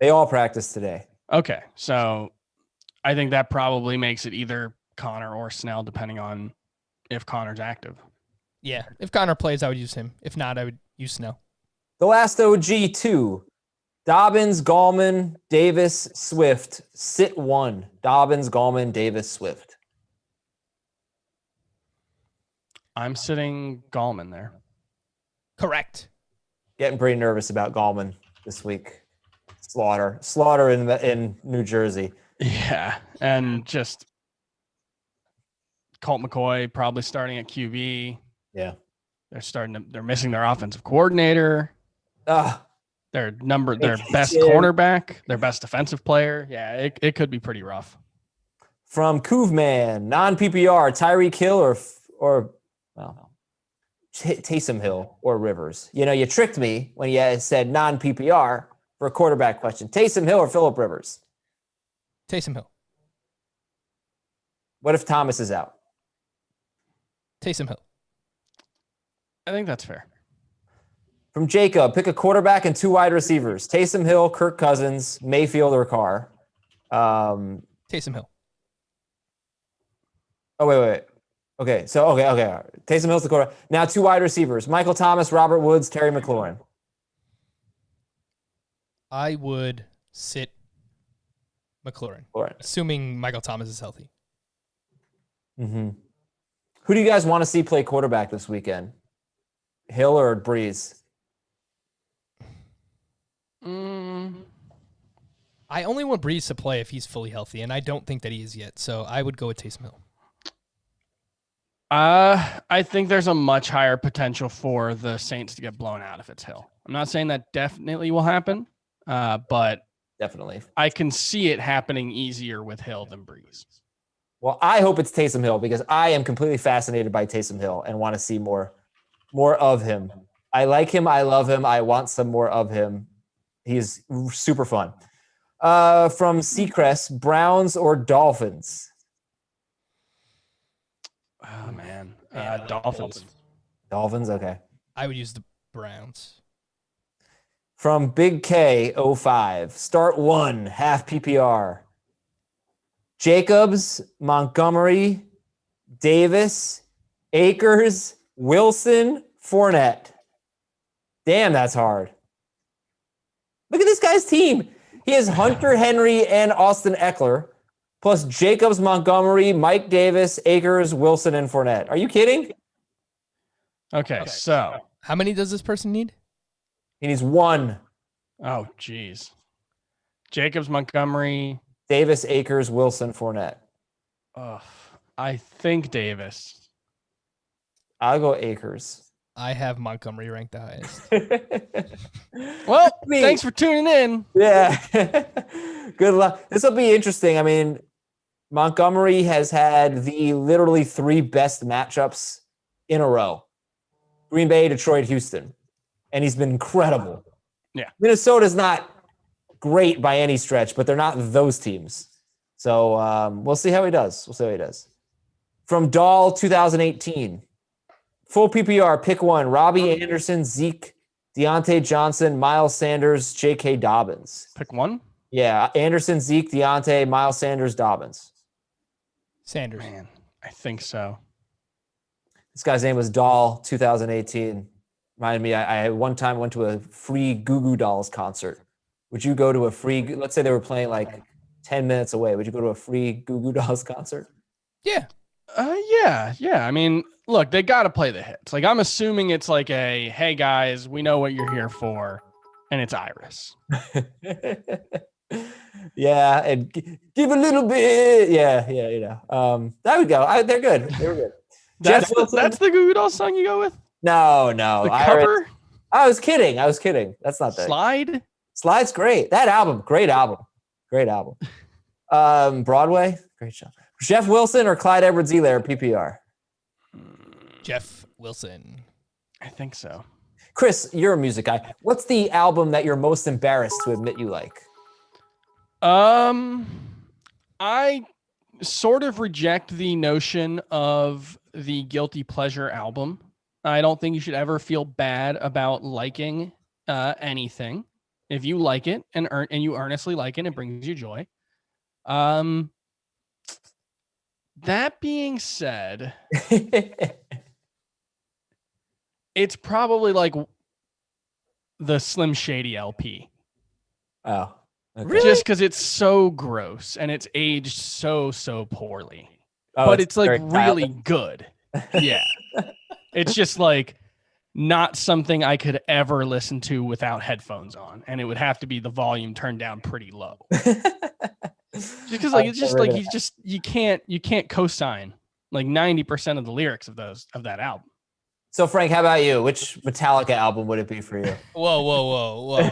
They all practiced today. Okay. So I think that probably makes it either Connor or Snell, depending on if Connor's active. Yeah. If Connor plays, I would use him. If not, I would use Snell. The last OG 2. Dobbins, Gallman, Davis, Swift. Sit 1. Dobbins, Gallman, Davis, Swift. I'm sitting Gallman there. Correct. Getting pretty nervous about Gallman this week. Slaughter in New Jersey. Yeah, and just Colt McCoy probably starting at QB. Yeah, they're missing their offensive coordinator. Their best cornerback, their best defensive player. Yeah, it could be pretty rough. From Koovman, non-PPR, Tyreek Hill or Taysom Hill or Rivers. You tricked me when you said non-PPR for a quarterback question. Taysom Hill or Phillip Rivers? Taysom Hill. What if Thomas is out? Taysom Hill. I think that's fair. From Jacob, pick a quarterback and 2 wide receivers. Taysom Hill, Kirk Cousins, Mayfield, or Carr. Taysom Hill. Oh, wait. Okay, so, okay. All right. Taysom Hill's the quarterback. Now 2 wide receivers. Michael Thomas, Robert Woods, Terry McLaurin. I would sit McLaurin, assuming Michael Thomas is healthy. Mm-hmm. Who do you guys want to see play quarterback this weekend? Hill or Brees? I only want Brees to play if he's fully healthy, and I don't think that he is yet. So I would go with Taysom Hill. I think there's a much higher potential for the Saints to get blown out if it's Hill. I'm not saying that definitely will happen, but definitely I can see it happening easier with Hill than Brees. Well, I hope it's Taysom Hill because I am completely fascinated by Taysom Hill and want to see more of him. I like him. I love him. I want some more of him. He's super fun. From Seacrest, Browns or Dolphins? Oh, man. Dolphins. Dolphins, okay. I would use the Browns. From Big K 05, start 1, half PPR. Jacobs, Montgomery, Davis, Akers, Wilson, Fournette. Damn, that's hard. Look at this guy's team. He has Hunter Henry and Austin Eckler, plus Jacobs, Montgomery, Mike Davis, Akers, Wilson, and Fournette. Are you kidding? Okay, so. How many does this person need? He needs 1. Oh, geez. Jacobs, Montgomery. Davis, Akers, Wilson, Fournette. I think Davis. I'll go Akers. I have Montgomery ranked the highest. Well, thanks for tuning in. Yeah. Good luck. This will be interesting. I mean, Montgomery has had the literally 3 best matchups in a row. Green Bay, Detroit, Houston. And he's been incredible. Yeah. Minnesota's not great by any stretch, but they're not those teams. So we'll see how he does. From Dahl 2018. Full PPR, pick 1. Robbie Anderson, Zeke, Deontay Johnson, Miles Sanders, J.K. Dobbins. Pick 1? Yeah, Anderson, Zeke, Deontay, Miles Sanders, Dobbins. Sanders. Man, I think so. This guy's name was Dahl 2018. Reminded me, I one time went to a free Goo Goo Dolls concert. Would you go to a free, let's say they were playing like 10 minutes away. Would you go to a free Goo Goo Dolls concert? Yeah. Yeah. I mean, look, they got to play the hits. Like, I'm assuming it's like a, hey guys, we know what you're here for. And it's Iris. Yeah. And give a little bit. Yeah. That would go. They're good. They were good. That's the Goo Goo Dolls song you go with? No. The cover? I was kidding. That's not that. Slide's great. That album, great album. Broadway, great show. Jeff Wilson or Clyde Edwards-Helaire, PPR? Jeff Wilson. I think so. Chris, you're a music guy. What's the album that you're most embarrassed to admit you like? I sort of reject the notion of the guilty pleasure album. I don't think you should ever feel bad about liking anything. If you like it and you earnestly like it, it brings you joy. That being said, it's probably like the Slim Shady LP. Oh, okay. Really? Just because it's so gross and it's aged so poorly. Oh, But it's like very really childish. good. Yeah. It's just like not something I could ever listen to without headphones on. And it would have to be the volume turned down pretty low. Just because like it's just like you can't co-sign like 90% of the lyrics of that album. So Frank, how about you? Which Metallica album would it be for you? Whoa.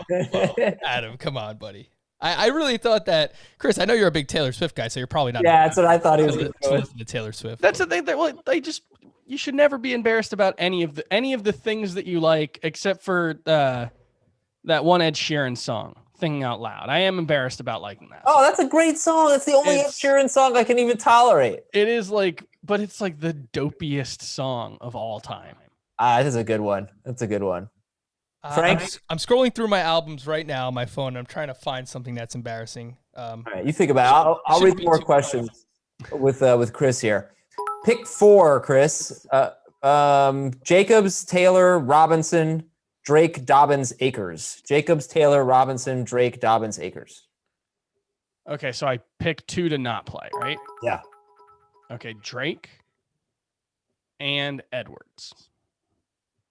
Adam, come on, buddy. I really thought that, Chris, I know you're a big Taylor Swift guy, so you're probably not. Yeah, that's what I thought he was going to listen to Taylor Swift. That's the thing. You should never be embarrassed about any of the things that you like, except for that one Ed Sheeran song, Thinking Out Loud. I am embarrassed about liking that. Oh, that's a great song. That's the only Ed Sheeran song I can even tolerate. It is like, but it's like the dopiest song of all time. That is a good one. That's a good one. Frank? I'm scrolling through my albums right now on my phone. And I'm trying to find something that's embarrassing. All right, you think about it. I'll read more questions with Chris here. Pick 4, Chris. Jacobs, Taylor, Robinson, Drake, Dobbins, Akers. Jacobs, Taylor, Robinson, Drake, Dobbins, Akers. Okay, so I pick 2 to not play, right? Yeah. Okay, Drake and Edwards.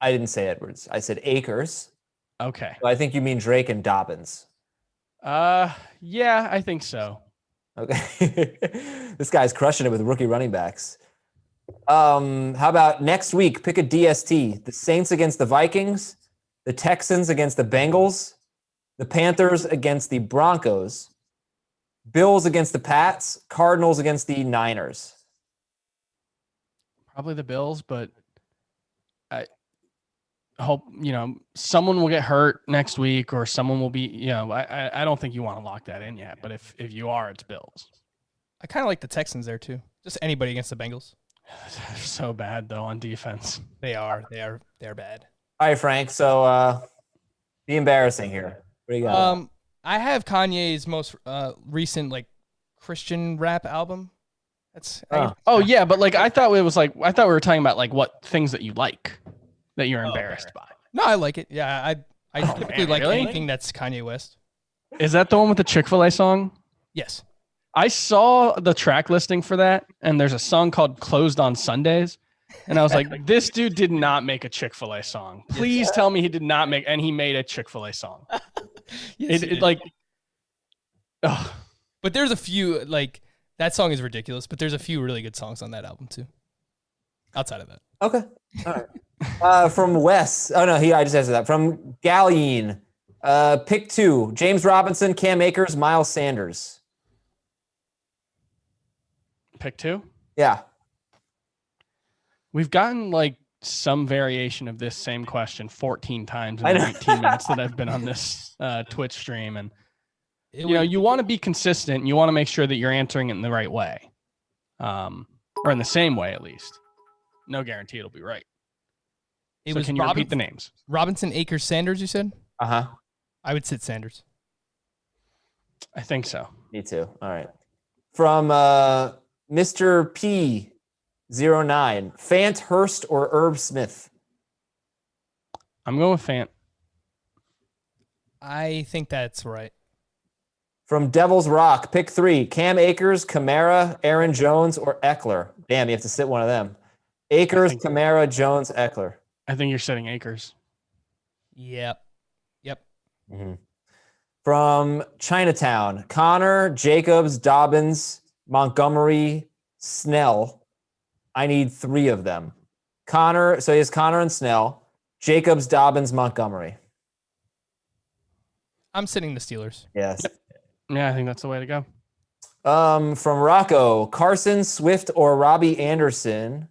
I didn't say Edwards. I said Akers. Okay. So I think you mean Drake and Dobbins. Yeah, I think so. Okay. This guy's crushing it with rookie running backs. How about next week? Pick a DST. The Saints against the Vikings, the Texans against the Bengals, the Panthers against the Broncos, Bills against the Pats, Cardinals against the Niners. Probably the Bills, but I hope, someone will get hurt next week or someone will be, I don't think you want to lock that in yet, but if you are, it's Bills. I kind of like the Texans there too. Just anybody against the Bengals. They're so bad though on defense. They're bad. All right, Frank. So be embarrassing here. What do you got? I have Kanye's most recent like Christian rap album. That's yeah, but like I thought we were talking about like what things that you like that you're embarrassed by. No, I like it. Yeah, I typically like really? anything that's Kanye West. Is that the one with the Chick-fil-A song? Yes. I saw the track listing for that, and there's a song called Closed on Sundays. And I was like, this dude did not make a Chick-fil-A song. Please tell me he did not make, and he made a Chick-fil-A song. But there's a few, like, that song is ridiculous, but there's a few really good songs on that album too. Outside of that. Okay. All right. From Wes. Oh, no, I just answered that. From Galliene. Pick 2. James Robinson, Cam Akers, Miles Sanders. Pick 2? Yeah. We've gotten like some variation of this same question 14 times in the 19 minutes that I've been on this Twitch stream. And, you want to be consistent. You want to make sure that you're answering it in the right way. Or in the same way, at least. No guarantee it'll be right. Can you repeat the names? Robinson, Akers, Sanders, you said? Uh-huh. I would sit Sanders. I think so. Me too. All right. From Mr. P09, Fant, Hurst, or Herb Smith? I'm going with Fant. I think that's right. From Devil's Rock, pick 3. Cam Akers, Kamara, Aaron Jones, or Eckler. Damn, you have to sit one of them. Akers, Kamara, Jones, Eckler. I think you're sitting Akers. Yep. Mm-hmm. From Chinatown, Connor, Jacobs, Dobbins, Montgomery, Snell. I need 3 of them. Connor, so he has Connor and Snell. Jacobs, Dobbins, Montgomery. I'm sitting the Steelers. Yes. Yeah, I think that's the way to go. From Rocco, Carson, Swift, or Robbie Anderson.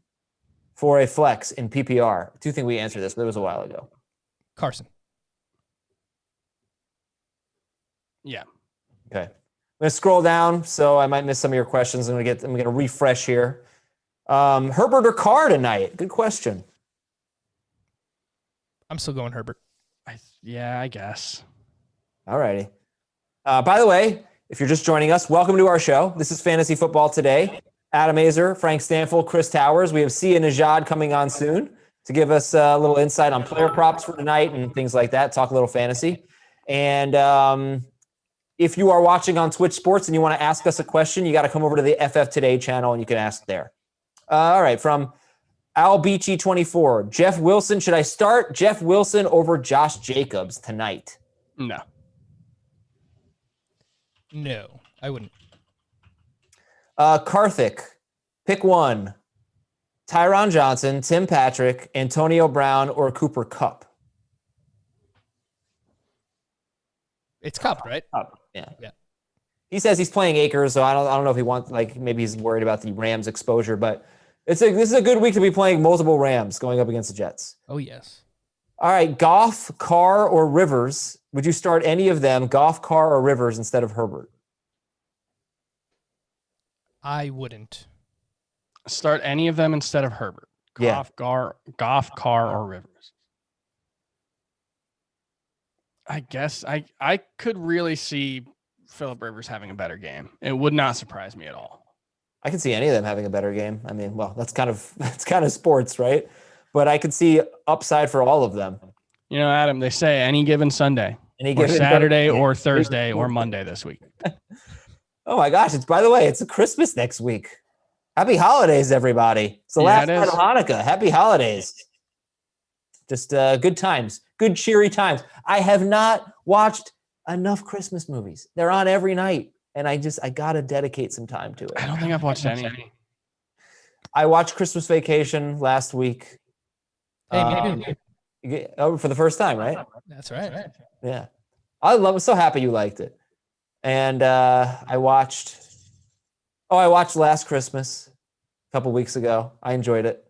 for a flex in PPR? I do think we answered this, but it was a while ago. Carson. Yeah. Okay. I'm going to scroll down, so I might miss some of your questions. I'm going to refresh here. Herbert or Carr tonight? Good question. I'm still going Herbert. I guess. All righty. By the way, if you're just joining us, welcome to our show. This is Fantasy Football Today. Adam Azer, Frank Stanfield, Chris Towers. We have Sia Najad coming on soon to give us a little insight on player props for tonight and things like that. Talk a little fantasy. And if you are watching on Twitch Sports and you want to ask us a question, you got to come over to the FF Today channel and you can ask there. All right, from Al Beachy 24. Jeff Wilson, should I start Jeff Wilson over Josh Jacobs tonight? No. No, I wouldn't. Karthik, pick one. Tyron Johnson, Tim Patrick, Antonio Brown, or Cooper Kupp? It's Kupp, right? Kupp. Yeah. Yeah. He says he's playing Akers, so I don't know if he wants, like, maybe he's worried about the Rams exposure, but this is a good week to be playing multiple Rams going up against the Jets. Oh, yes. All right, Goff, Carr, or Rivers? Would you start any of them, Goff, Carr, or Rivers instead of Herbert? I wouldn't. Start any of them instead of Herbert. Goff, Carr, or Rivers. I guess I could really see Phillip Rivers having a better game. It would not surprise me at all. I can see any of them having a better game. I mean, well, that's kind of sports, right? But I could see upside for all of them. You know, Adam, they say any given Sunday, or Saturday, or Thursday, or Monday this week. Oh my gosh! By the way, it's Christmas next week. Happy holidays, everybody! It's the last night of Hanukkah. Happy holidays! Just good times, good cheery times. I have not watched enough Christmas movies. They're on every night, and I gotta dedicate some time to it. I don't think I've watched any. I watched Christmas Vacation last week. Hey, for the first time, right? That's right. Yeah, I'm so happy you liked it. And I watched Last Christmas a couple weeks ago. I enjoyed it.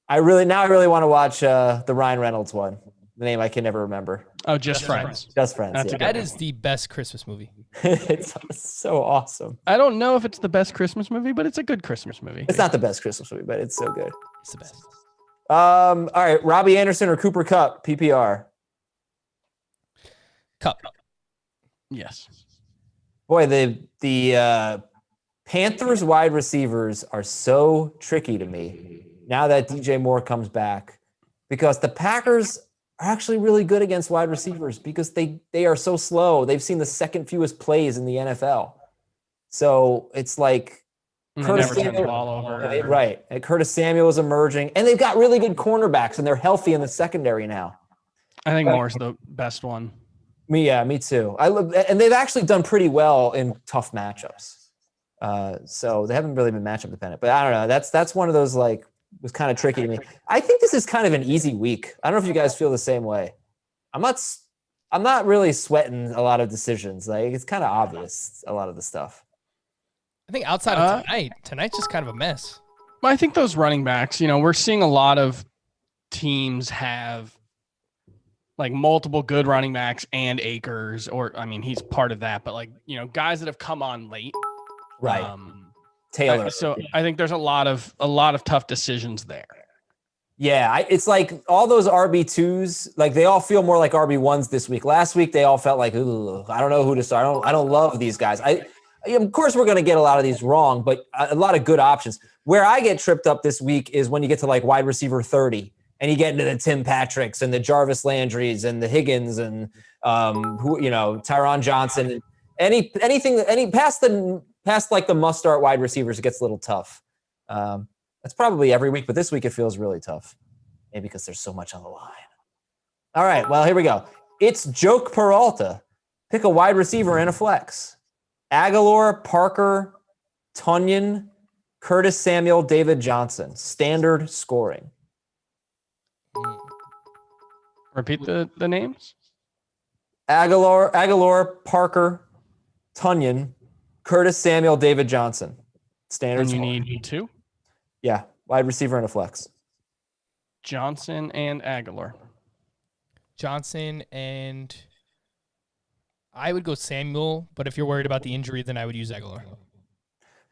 I really want to watch the Ryan Reynolds one. The name I can never remember. Oh, Just Friends. Just Friends. That is the best Christmas movie. It's so awesome. I don't know if it's the best Christmas movie, but it's a good Christmas movie. It's not the best Christmas movie, but it's so good. It's the best. All right, Robbie Anderson or Cooper Kupp, PPR? Kupp. Yes. Boy, the Panthers wide receivers are so tricky to me now that DJ Moore comes back, because the Packers are actually really good against wide receivers because they are so slow. They've seen the second fewest plays in the NFL. So it's like Curtis Samuel, the ball over. Right. And Curtis Samuel is emerging, and they've got really good cornerbacks, and they're healthy in the secondary now. I think Moore's the best one. Me too. And they've actually done pretty well in tough matchups. So they haven't really been matchup dependent. But I don't know. That's one of those, like, was kind of tricky to me. I think this is kind of an easy week. I don't know if you guys feel the same way. I'm not really sweating a lot of decisions. Like, it's kind of obvious, a lot of the stuff. I think outside of tonight's just kind of a mess. Well, I think those running backs, we're seeing a lot of teams have like multiple good running backs and Akers, or I mean, he's part of that, but like, guys that have come on late. Right. Taylor. So I think there's a lot of tough decisions there. Yeah, it's like all those RB2s, like they all feel more like RB1s this week. Last week, they all felt like, ooh, I don't know who to start. I don't love these guys. Of course, we're going to get a lot of these wrong, but a lot of good options. Where I get tripped up this week is when you get to like wide receiver 30 and you get into the Tim Patricks and the Jarvis Landrys and the Higgins and Tyron Johnson. Anything past like the must start wide receivers, it gets a little tough. That's probably every week, but this week it feels really tough. Maybe because there's so much on the line. All right, well, here we go. It's Joke Peralta. Pick a wide receiver and a flex. Aguilar, Parker, Tunyon, Curtis Samuel, David Johnson. Standard scoring. Repeat the names. Aguilar, Parker, Tunyon, Curtis Samuel, David Johnson. Standard And you scoring. need two? Yeah, wide receiver and a flex. Johnson and Aguilar. Johnson and I would go Samuel, but if you're worried about the injury, then I would use Aguilar.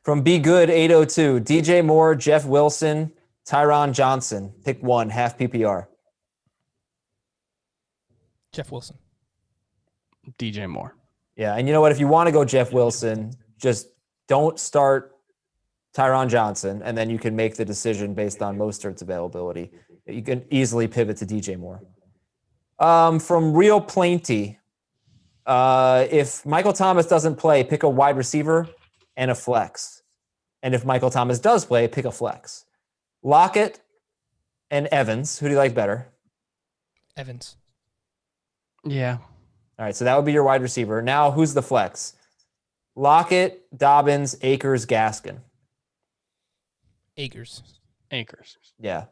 From Be Good 802, DJ Moore, Jeff Wilson, Tyron Johnson. Pick one, half PPR. Jeff Wilson. DJ Moore. Yeah, and you know what? If you want to go Jeff Wilson, just don't start Tyron Johnson, and then you can make the decision based on Mostert's availability. You can easily pivot to DJ Moore. From Real Plainty, if Michael Thomas doesn't play, pick a wide receiver and a flex. And if Michael Thomas does play, pick a flex. Lockett and Evans. Who do you like better? Evans. Yeah. All right, so that would be your wide receiver. Now, who's the flex? Lockett, Dobbins, Akers, Gaskin. Akers. Yeah.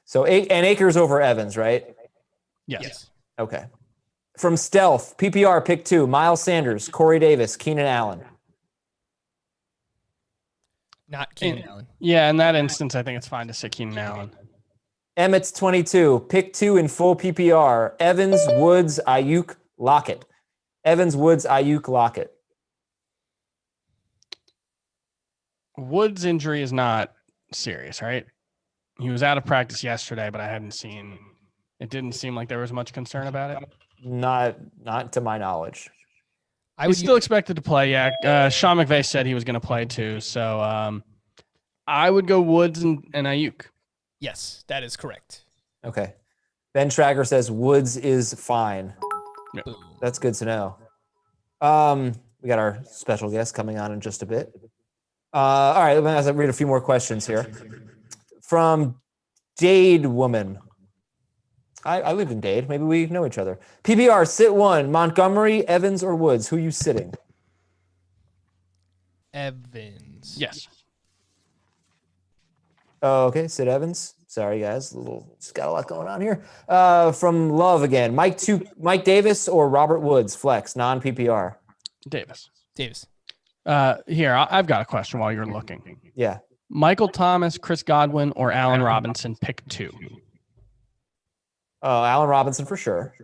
So, and Akers over Evans, right? Yes. Okay. From Stealth, PPR, pick two. Miles Sanders, Corey Davis, Keenan Allen. Not Keenan Allen. Yeah, in that instance, I think it's fine to sit Keenan Allen. Emmett's 22, pick two in full PPR. Evans, Woods, Ayuk, Lockett. Evans, Woods, Ayuk, Lockett. Woods' injury is not serious, right? He was out of practice yesterday, but it didn't seem like there was much concern about it. Not to my knowledge. He's still expected to play, yeah. Sean McVay said he was going to play too, so I would go Woods and Ayuk. Yes, that is correct. Okay. Ben Trager says Woods is fine. Yep. That's good to know. We got our special guest coming on in just a bit. All right, let me read a few more questions here. From Dade Woman. I lived in Dade. Maybe we know each other. PPR, sit one. Montgomery, Evans, or Woods? Who are you sitting? Evans. Yes. Oh, okay. Sit Evans. Sorry, guys. Just got a lot going on here. From Love again. Mike Davis or Robert Woods? Flex, non-PPR. Davis. Here, I've got a question while you're looking. Yeah. Michael Thomas, Chris Godwin, or Allen Robinson, pick two. Oh, Allen Robinson for sure.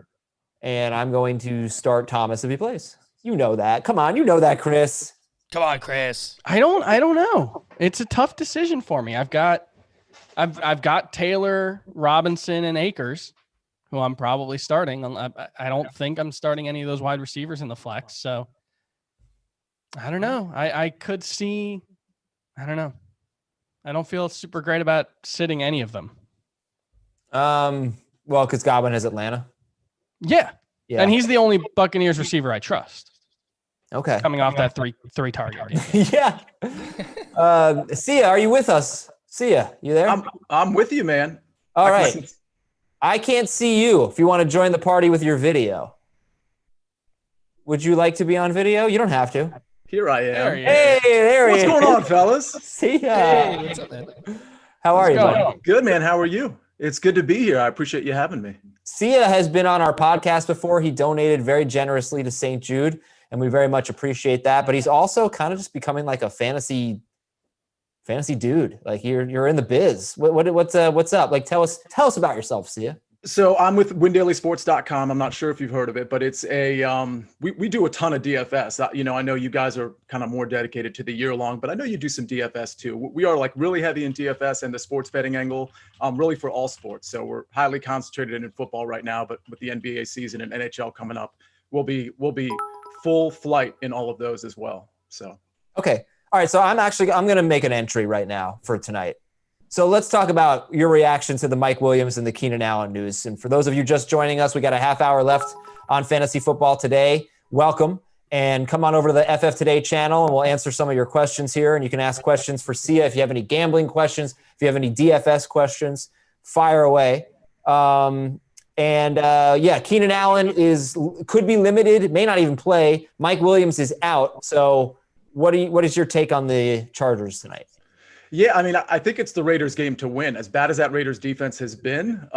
And I'm going to start Thomas if he plays. You know that. Come on, you know that, Chris. Come on, Chris. I don't know. It's a tough decision for me. I've got Taylor, Robinson, and Akers, who I'm probably starting. I don't think I'm starting any of those wide receivers in the flex. So I don't know. I could see. I don't know. I don't feel super great about sitting any of them. Well, because Godwin has Atlanta. Yeah. And he's the only Buccaneers receiver I trust. Okay. Coming off that three target game. Yeah. Sia, are you with us? Sia, you there? I'm with you, man. All right. I can't see you if you want to join the party with your video. Would you like to be on video? You don't have to. Here I am. Hey, there he is. What's going on, fellas? Sia. Hey, what's up, man? How are you, buddy? Good, man. How are you? It's good to be here. I appreciate you having me. Sia has been on our podcast before. He donated very generously to St. Jude, and we very much appreciate that. But he's also kind of just becoming like a fantasy dude. Like you're in the biz. What's up? Like tell us about yourself, Sia. So I'm with WinDailySports.com. I'm not sure if you've heard of it, but it's we do a ton of DFS. I know you guys are kind of more dedicated to the year long, but I know you do some DFS too. We are like really heavy in DFS and the sports betting angle, really for all sports. So we're highly concentrated in football right now, but with the NBA season and NHL coming up, we'll be full flight in all of those as well. So okay, all right. So I'm going to make an entry right now for tonight. So let's talk about your reaction to the Mike Williams and the Keenan Allen news. And for those of you just joining us, we got a half hour left on fantasy football today. Welcome, and come on over to the FF Today channel and we'll answer some of your questions here. And you can ask questions for Sia if you have any gambling questions, if you have any DFS questions, fire away. Keenan Allen could be limited, may not even play. Mike Williams is out. So what is your take on the Chargers tonight? Yeah, I mean, I think it's the Raiders' game to win. As bad as that Raiders defense has been,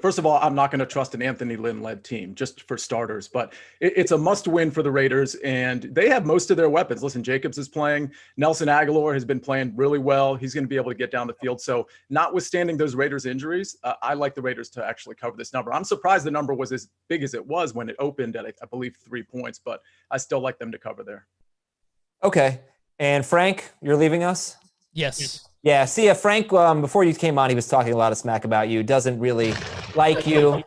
first of all, I'm not going to trust an Anthony Lynn-led team just for starters, but it's a must-win for the Raiders, and they have most of their weapons. Listen, Jacobs is playing. Nelson Aguilar has been playing really well. He's going to be able to get down the field. So, notwithstanding those Raiders injuries, I like the Raiders to actually cover this number. I'm surprised the number was as big as it was when it opened at, I believe, 3 points, but I still like them to cover there. Okay. And Frank, you're leaving us? Yes. Yeah. See, Frank, before you came on, he was talking a lot of smack about you. Doesn't really like you,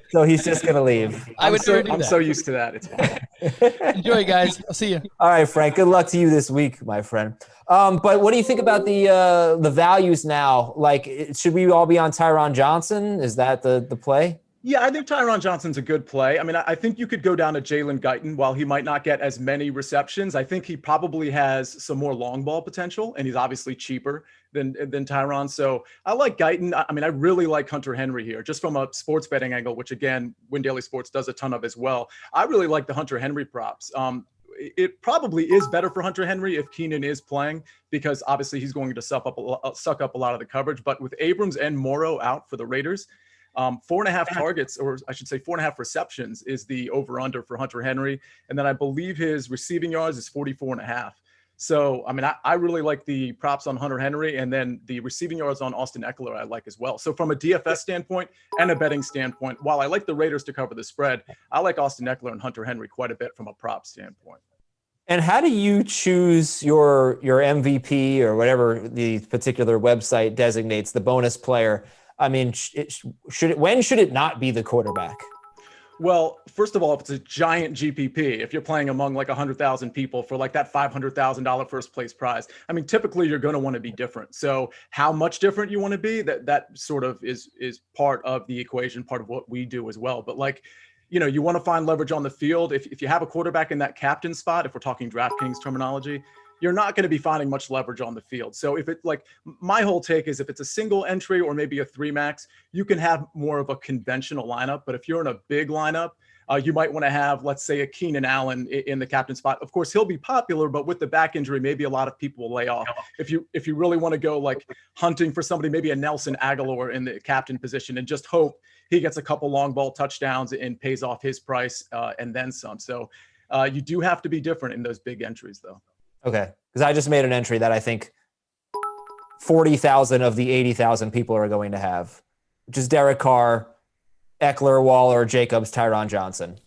so he's just gonna leave. I'm so used to that. It's fine. Enjoy, guys. I'll see you. All right, Frank. Good luck to you this week, my friend. But what do you think about the values now? Like, should we all be on Tyron Johnson? Is that the play? Yeah, I think Tyron Johnson's a good play. I mean, I think you could go down to Jalen Guyton. While he might not get as many receptions, I think he probably has some more long ball potential, and he's obviously cheaper than Tyron. So I like Guyton. I mean, I really like Hunter Henry here, just from a sports betting angle, which again, Win Daily Sports does a ton of as well. I really like the Hunter Henry props. It probably is better for Hunter Henry if Keenan is playing, because obviously he's going to suck up a lot of the coverage. But with Abrams and Morrow out for the Raiders, 4.5 targets, or I should say 4.5 receptions, is the over-under for Hunter Henry. And then I believe his receiving yards is 44.5. So, I mean, I really like the props on Hunter Henry, and then the receiving yards on Austin Eckler I like as well. So from a DFS standpoint and a betting standpoint, while I like the Raiders to cover the spread, I like Austin Eckler and Hunter Henry quite a bit from a prop standpoint. And how do you choose your MVP or whatever the particular website designates, the bonus player? I mean, when should it not be the quarterback? Well, first of all, if it's a giant GPP, if you're playing among like 100,000 people for like that $500,000 first place prize, I mean, typically you're going to want to be different. So how much different you want to be, that sort of is part of the equation, part of what we do as well. But like, you want to find leverage on the field. If you have a quarterback in that captain spot, if we're talking DraftKings terminology, you're not going to be finding much leverage on the field. So if it, like, my whole take is if it's a single entry or maybe a 3 max, you can have more of a conventional lineup. But if you're in a big lineup, you might want to have, let's say, a Keenan Allen in the captain spot. Of course, he'll be popular, but with the back injury, maybe a lot of people will lay off. If you really want to go like hunting for somebody, maybe a Nelson Aguilar in the captain position, and just hope he gets a couple long ball touchdowns and pays off his price and then some. So you do have to be different in those big entries, though. Okay, because I just made an entry that I think 40,000 of the 80,000 people are going to have, which is Derek Carr, Eckler, Waller, Jacobs, Tyron Johnson.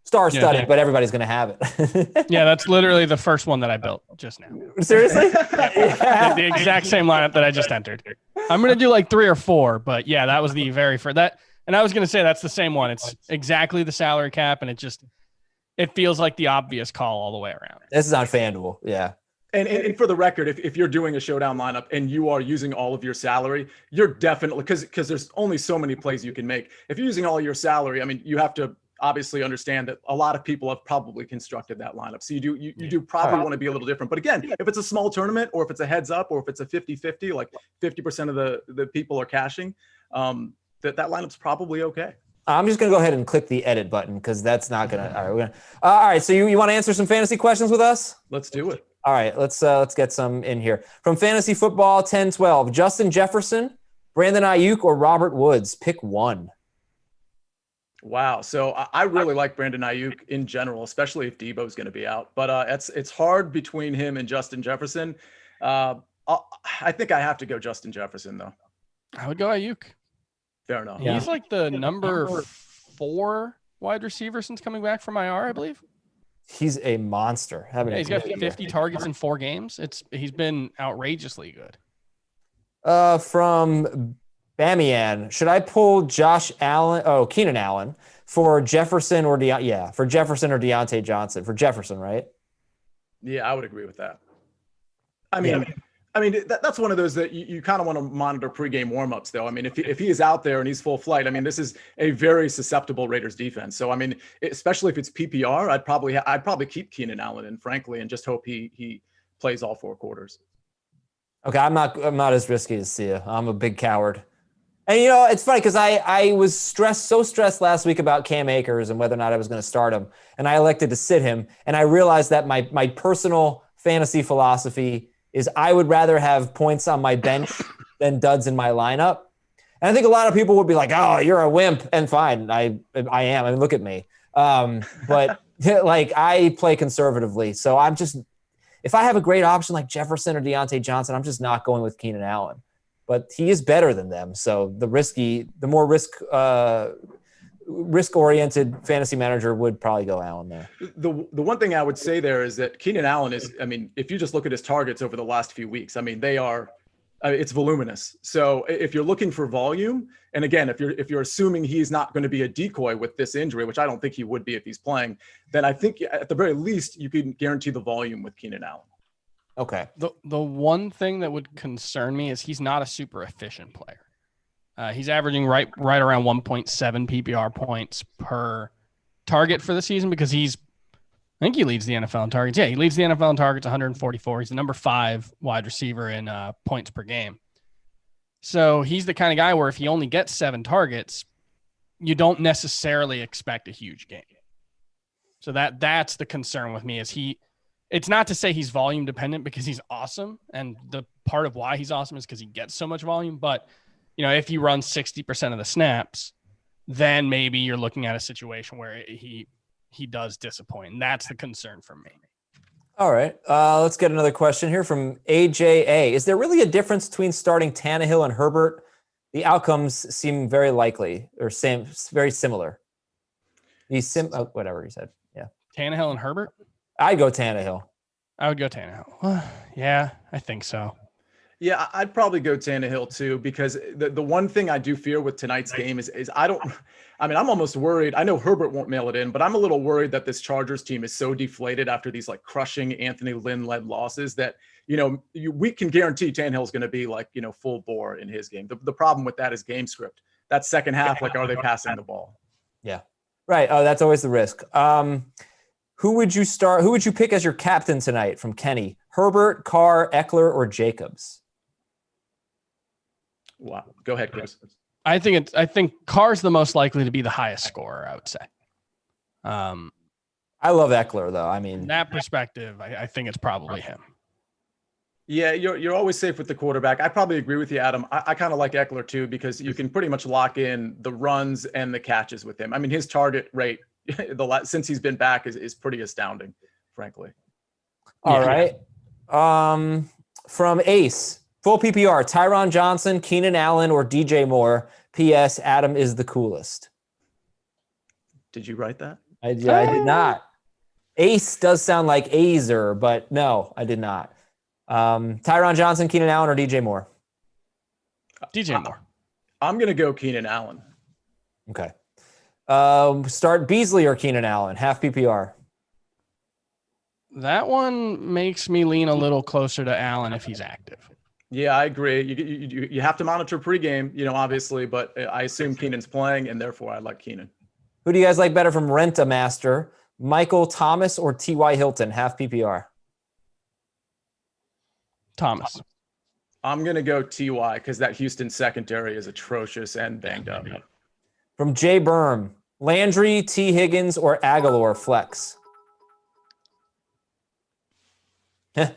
Star-studded, but everybody's going to have it. Yeah, that's literally the first one that I built just now. Seriously? The exact same lineup that I just entered. I'm going to do like 3 or 4, but yeah, that was the very first. And I was going to say that's the same one. It's exactly the salary cap, and it feels like the obvious call all the way around. This is on FanDuel, yeah. And for the record, if you're doing a showdown lineup and you are using all of your salary, you're definitely, because there's only so many plays you can make. If you're using all your salary, I mean, you have to obviously understand that a lot of people have probably constructed that lineup. So you do probably want to be a little different. But again, if it's a small tournament, or if it's a heads up, or if it's a 50-50, like 50% of the people are cashing, that lineup's probably okay. I'm just going to go ahead and click the edit button because that's not going to. All right, all right. So you want to answer some fantasy questions with us? Let's do it. All right, let's get some in here. From Fantasy Football 10-12, Justin Jefferson, Brandon Ayuk, or Robert Woods? Pick one. Wow. So I really like Brandon Ayuk in general, especially if Debo's going to be out. But it's hard between him and Justin Jefferson. I think I have to go Justin Jefferson, though. I would go Ayuk. Fair enough. He's like the number 4 wide receiver since coming back from IR, I believe. He's a monster. He's got 50 targets in 4 games. He's been outrageously good. From Bamian, should I pull Keenan Allen for Jefferson or for Jefferson or Deontay Johnson? For Jefferson, right? Yeah, I would agree with that. I mean, that's one of those that you kind of want to monitor pregame warmups, though. I mean, if he is out there and he's full flight, I mean, this is a very susceptible Raiders defense. So, I mean, especially if it's PPR, I'd probably keep Keenan Allen in, frankly, and just hope he plays all 4 quarters. Okay, I'm not as risky as Sia. I'm a big coward. And it's funny because I was so stressed last week about Cam Akers and whether or not I was going to start him, and I elected to sit him. And I realized that my personal fantasy philosophy is I would rather have points on my bench than duds in my lineup. And I think a lot of people would be like, oh, you're a wimp. And fine, I am. I mean, look at me. But like I play conservatively. So I'm just, if I have a great option like Jefferson or Deontay Johnson, I'm just not going with Keenan Allen. But he is better than them. So the more risk-oriented fantasy manager would probably go Allen there. The one thing I would say there is that Keenan Allen is, I mean, if you just look at his targets over the last few weeks, I mean, it's voluminous. So if you're looking for volume, and again, if you're assuming he's not going to be a decoy with this injury, which I don't think he would be if he's playing, then I think at the very least you can guarantee the volume with Keenan Allen. Okay. The one thing that would concern me is he's not a super efficient player. He's averaging right around 1.7 PPR points per target for the season because I think he leads the NFL in targets. Yeah, he leads the NFL in targets, 144. He's the number 5 wide receiver in points per game. So he's the kind of guy where if he only gets 7 targets, you don't necessarily expect a huge game. So that's the concern with me is it's not to say he's volume dependent because he's awesome. And the part of why he's awesome is because he gets so much volume. But, if he runs 60% of the snaps, then maybe you're looking at a situation where he does disappoint. And that's the concern for me. All right. Let's get another question here from AJA. Is there really a difference between starting Tannehill and Herbert? The outcomes seem very likely or very similar. Whatever he said. Yeah. Tannehill and Herbert? I'd go Tannehill. I would go Tannehill. Yeah, I think so. Yeah, I'd probably go Tannehill too, because the one thing I do fear with tonight's game is I'm almost worried. I know Herbert won't mail it in, but I'm a little worried that this Chargers team is so deflated after these like crushing Anthony Lynn-led losses that, we can guarantee Tannehill's going to be like, full bore in his game. The problem with that is game script. That second half, like, are they passing the ball? Yeah. Right. Oh, that's always the risk. Who would you start? Who would you pick as your captain tonight from Kenny? Herbert, Carr, Eckler, or Jacobs? Wow. Go ahead, Chris. I think Carr's the most likely to be the highest scorer, I would say. I love Eckler though. I mean, in that perspective, I think it's probably him. Yeah, you're always safe with the quarterback. I probably agree with you, Adam. I kind of like Eckler too, because you can pretty much lock in the runs and the catches with him. I mean, his target rate since he's been back is pretty astounding, frankly. All right. From Ace, full PPR, Tyron Johnson, Keenan Allen, or DJ Moore. P.S. Adam is the coolest. Did you write that? I did not. Ace does sound like Azer, but no, I did not. Tyron Johnson, Keenan Allen, or DJ Moore? DJ Moore. I'm going to go Keenan Allen. Okay. Start Beasley or Keenan Allen, half PPR. That one makes me lean a little closer to Allen if he's active. Yeah, I agree. You have to monitor pregame, obviously, but I assume Keenan's playing, and therefore I like Keenan. Who do you guys like better from Rent-A-Master? Michael Thomas or T.Y. Hilton, half PPR? Thomas. I'm going to go T.Y. because that Houston secondary is atrocious and banged up. From Jay Berm, Landry, T. Higgins, or Aguilar flex? Well,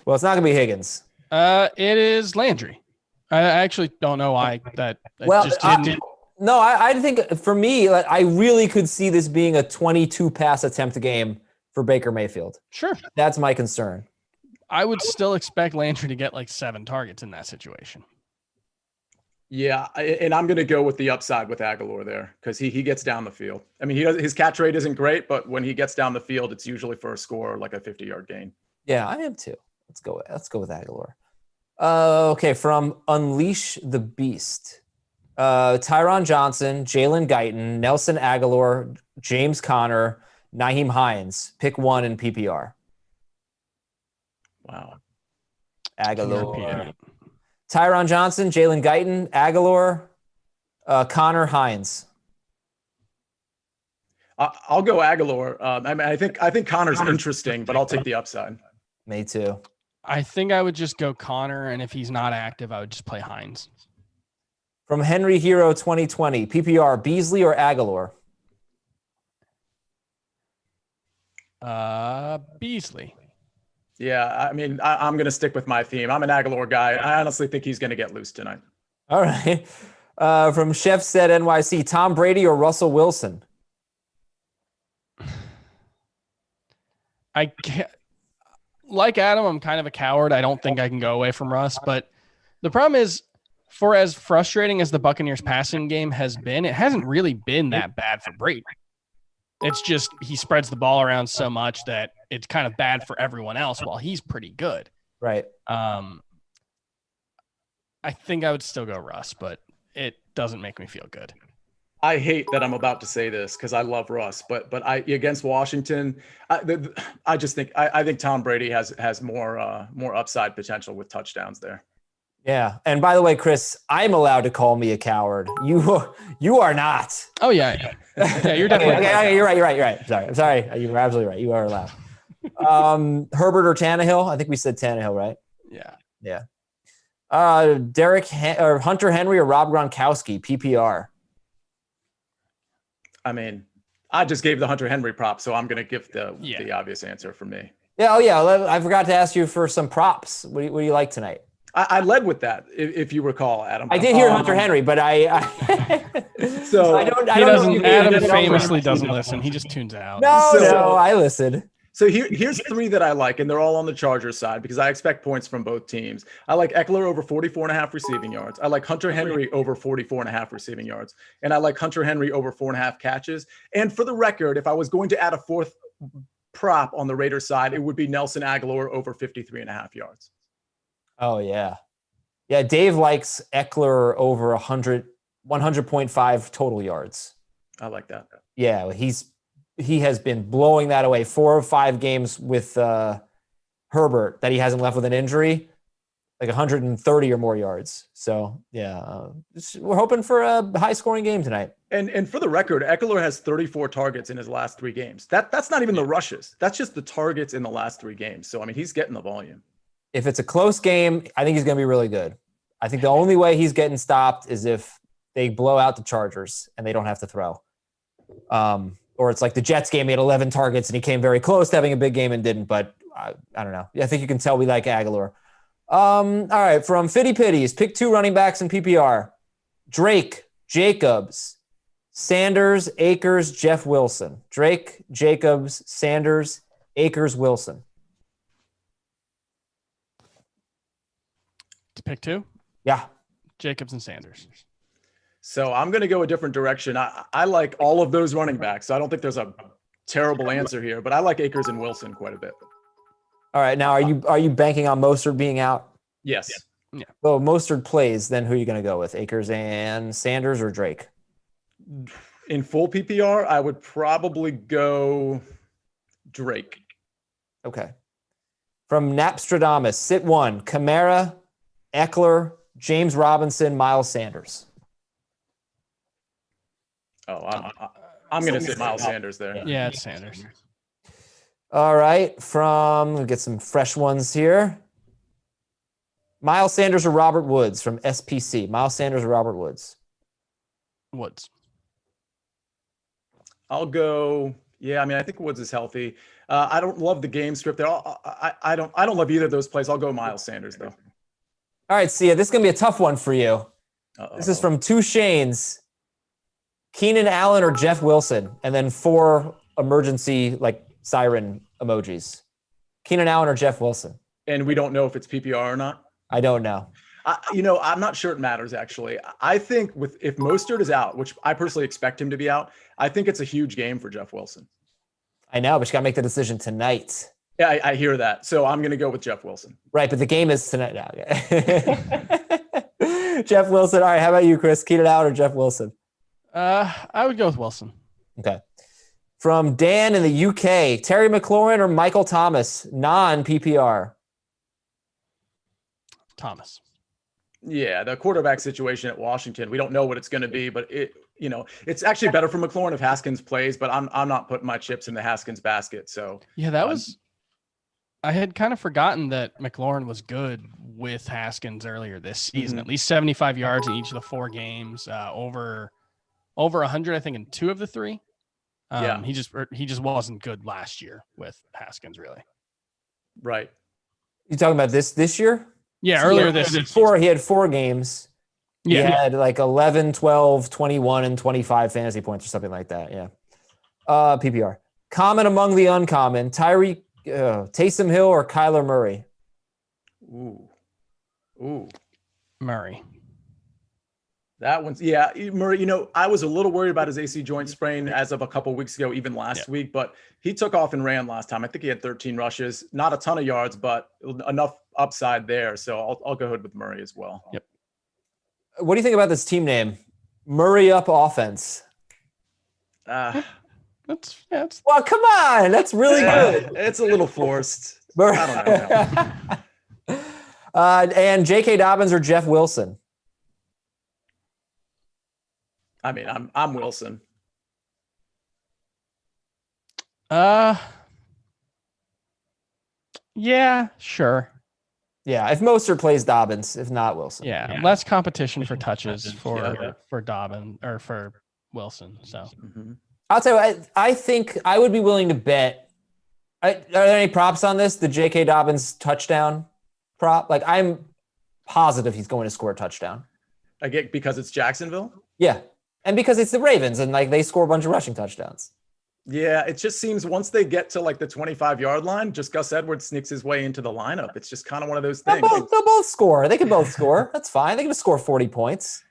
it's not going to be Higgins. It is Landry. I actually don't know why that just didn't. I think for me, I really could see this being a 22 pass attempt game for Baker Mayfield. Sure. That's my concern. I would still expect Landry to get like 7 targets in that situation. Yeah, and I'm going to go with the upside with Aguilar there because he gets down the field. I mean, his catch rate isn't great, but when he gets down the field, it's usually for a score like a 50-yard gain. Yeah, I am too. Let's go with Aguilar. Okay, from Unleash the Beast. Tyron Johnson, Jalen Guyton, Nelson Aguilar, James Conner, Nyheim Hines. Pick one in PPR. Wow. Aguilar. Tyron Johnson, Jalen Guyton, Aguilar, Conner, Hines. I'll go Aguilar. I think Conner's interesting, but I'll take the upside. Me too. I think I would just go Conner, and if he's not active, I would just play Hines. From Henry Hero 2020, PPR, Beasley or Aguilar? Beasley. Yeah, I mean, I'm going to stick with my theme. I'm an Aguilar guy. I honestly think he's going to get loose tonight. All right. From Chef Said NYC, Tom Brady or Russell Wilson? I can't, like Adam, I'm kind of a coward. I don't think I can go away from Russ, but the problem is, for as frustrating as the Buccaneers passing game has been, it hasn't really been that bad for Brady. It's just he spreads the ball around so much that it's kind of bad for everyone else while he's pretty good. Right. I think I would still go Russ, but it doesn't make me feel good. I hate that I'm about to say this because I love Russ, but I against Washington, I just think I think Tom Brady has more upside potential with touchdowns there. Yeah. And by the way, Chris, I'm allowed to call me a coward. You are not. Oh yeah. Yeah, you're definitely okay, you're right. Sorry. I'm sorry. You were absolutely right. You are allowed. Herbert or Tannehill? I think we said Tannehill, right? Yeah. Yeah. Or Hunter Henry or Rob Gronkowski, PPR. I mean, I just gave the Hunter Henry prop, so I'm going to give the obvious answer for me. Yeah. Oh yeah. I forgot to ask you for some props. What do you like tonight? I led with that, if you recall, Adam. I did hear Hunter Henry, but so Adam famously doesn't listen. He just tunes out. No, I listened. So here's three that I like, and they're all on the Chargers side because I expect points from both teams. I like Eckler over 44.5 receiving yards. I like Hunter Henry over 44.5 receiving yards. And I like Hunter Henry over 4.5 catches. And for the record, if I was going to add a fourth prop on the Raiders side, it would be Nelson Aguilar over 53.5 yards. Oh, yeah. Yeah, Dave likes Eckler over 100.5 total yards. I like that. Yeah, he has been blowing that away. 4 of 5 games with Herbert that he hasn't left with an injury, like 130 or more yards. So, yeah, we're hoping for a high-scoring game tonight. And for the record, Eckler has 34 targets in his last 3 games. That's not even the rushes. That's just the targets in the last 3 games. So, I mean, he's getting the volume. If it's a close game, I think he's going to be really good. I think the only way he's getting stopped is if they blow out the Chargers and they don't have to throw. Or it's like the Jets game, he had 11 targets and he came very close to having a big game and didn't. But I don't know. I think you can tell we like Aguilar. All right, from Fitty Pitties, pick 2 running backs in PPR. Drake, Jacobs, Sanders, Akers, Jeff Wilson. Drake, Jacobs, Sanders, Akers, Wilson. To pick 2? Yeah. Jacobs and Sanders. So I'm going to go a different direction. I like all of those running backs. So I don't think there's a terrible answer here, but I like Akers and Wilson quite a bit. All right. Now, are you banking on Mostert being out? Yes. Yeah. So Mostert plays, then who are you going to go with? Akers and Sanders or Drake? In full PPR, I would probably go Drake. Okay. From Napstradamus, sit 1, Kamara, Eckler, James Robinson, Miles Sanders. Oh, I'm going to sit Miles Sanders there. Yeah, it's Sanders. All right. We'll get some fresh ones here. Miles Sanders or Robert Woods from SPC. Miles Sanders or Robert Woods? Woods. I'll go. Yeah, I mean, I think Woods is healthy. I don't love the game script there. I don't love either of those plays. I'll go Miles Sanders though. All right, Sia, this is going to be a tough one for you. Uh-oh. This is from 2 Shanes. Keenan Allen or Jeff Wilson, and then 4 emergency siren emojis. Keenan Allen or Jeff Wilson? And we don't know if it's PPR or not. I don't know. I'm not sure it matters actually. I think if Mostert is out, which I personally expect him to be out, I think it's a huge game for Jeff Wilson. I know, but you got to make the decision tonight. Yeah, I hear that. So I'm going to go with Jeff Wilson. Right, but the game is tonight now. Jeff Wilson. All right, how about you, Chris? Keenan Allen or Jeff Wilson? I would go with Wilson. Okay. From Dan in the UK, Terry McLaurin or Michael Thomas, non-PPR? Thomas. Yeah, the quarterback situation at Washington, we don't know what it's going to be, but it's actually better for McLaurin if Haskins plays, but I'm not putting my chips in the Haskins basket. So yeah, I had kind of forgotten that McLaurin was good with Haskins earlier this season. At least 75 yards in each of the 4 games, over 100, I think, in 2 of the 3. He just wasn't good last year with Haskins, really. Right. You talking about this year? Yeah, earlier this He had 4 games. He Yeah. had like 11, 12, 21, and 25 fantasy points or something like that. Yeah. PPR. Common among the uncommon, Taysom Hill or Kyler Murray? Ooh. Murray. That one's Murray. I was a little worried about his AC joint sprain as of a couple weeks ago, even last week, but he took off and ran last time. I think he had 13 rushes, not a ton of yards, but enough upside there. So I'll go ahead with Murray as well. Yep. What do you think about this team name? Murray Up Offense. Well, come on. That's really good. It's a little forced. I don't know. And J.K. Dobbins or Jeff Wilson? I mean, I'm Wilson. Yeah, sure. Yeah, if Mostert plays Dobbins, if not Wilson. Yeah, less competition for touches for Dobbin or for Wilson. So I'll tell you, I think I would be willing to bet. Are there any props on this? The J.K. Dobbins touchdown prop? Like, I'm positive he's going to score a touchdown. Again, because it's Jacksonville? Yeah. And because it's the Ravens and like they score a bunch of rushing touchdowns. Yeah, it just seems once they get to like the 25-yard line, just Gus Edwards sneaks his way into the lineup. It's just kind of one of those things. They'll both score. They can both score. That's fine. They can just score 40 points.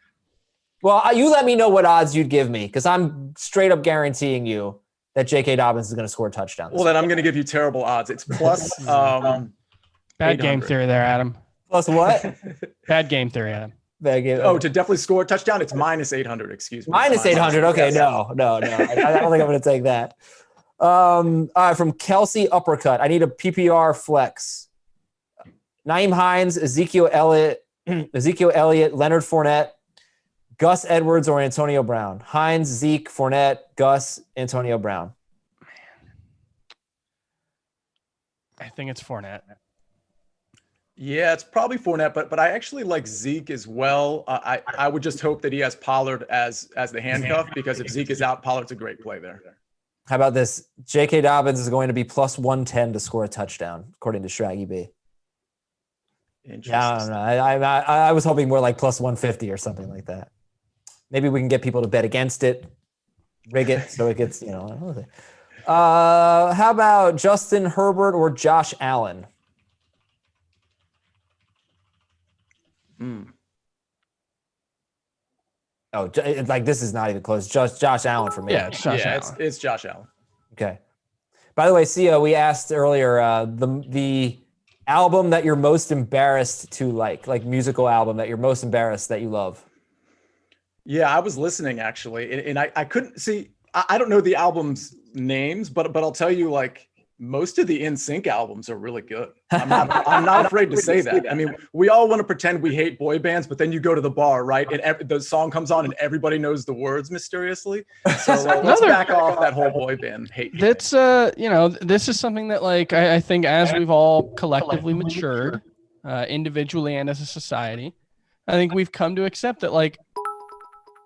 Well, you let me know what odds you'd give me because I'm straight up guaranteeing you that J.K. Dobbins is going to score a touchdown. Well, then I'm going to give you terrible odds. It's plus bad game theory there, Adam. Plus what? Bad game theory, Adam. Bad game. Oh, to definitely score a touchdown, it's minus 800. Excuse me. Minus 800. Okay, no. I don't think I'm going to take that. All right, from Kelsey Uppercut. I need a PPR flex. Naeem Hines, Ezekiel Elliott, Leonard Fournette, Gus Edwards, or Antonio Brown. Hines, Zeke, Fournette, Gus, Antonio Brown. I think it's Fournette. Yeah, it's probably Fournette, but I actually like Zeke as well. I would just hope that he has Pollard as the handcuff because if Zeke is out, Pollard's a great play there. How about this? J.K. Dobbins is going to be plus 110 to score a touchdown, according to Shraggy B. Yeah, I don't know. I was hoping more like plus 150 or something like that. Maybe we can get people to bet against it, rig it so it gets, How about Justin Herbert or Josh Allen? Oh, like this is not even close. Just Josh Allen for me. Yeah, it's Josh Allen. It's Josh Allen. Okay. By the way, Sia, we asked earlier the album that you're most embarrassed to like musical album that you're most embarrassed that you love. Yeah, I was listening actually, and I couldn't see. I don't know the album's names, but I'll tell you, like most of the NSYNC albums are really good. I'm not afraid to say that. I mean, we all want to pretend we hate boy bands, but then you go to the bar, right? And the song comes on and everybody knows the words mysteriously. So let's back off that whole boy band hate. That's, this is something that like, I think as we've all collectively matured, individually and as a society, I think we've come to accept that like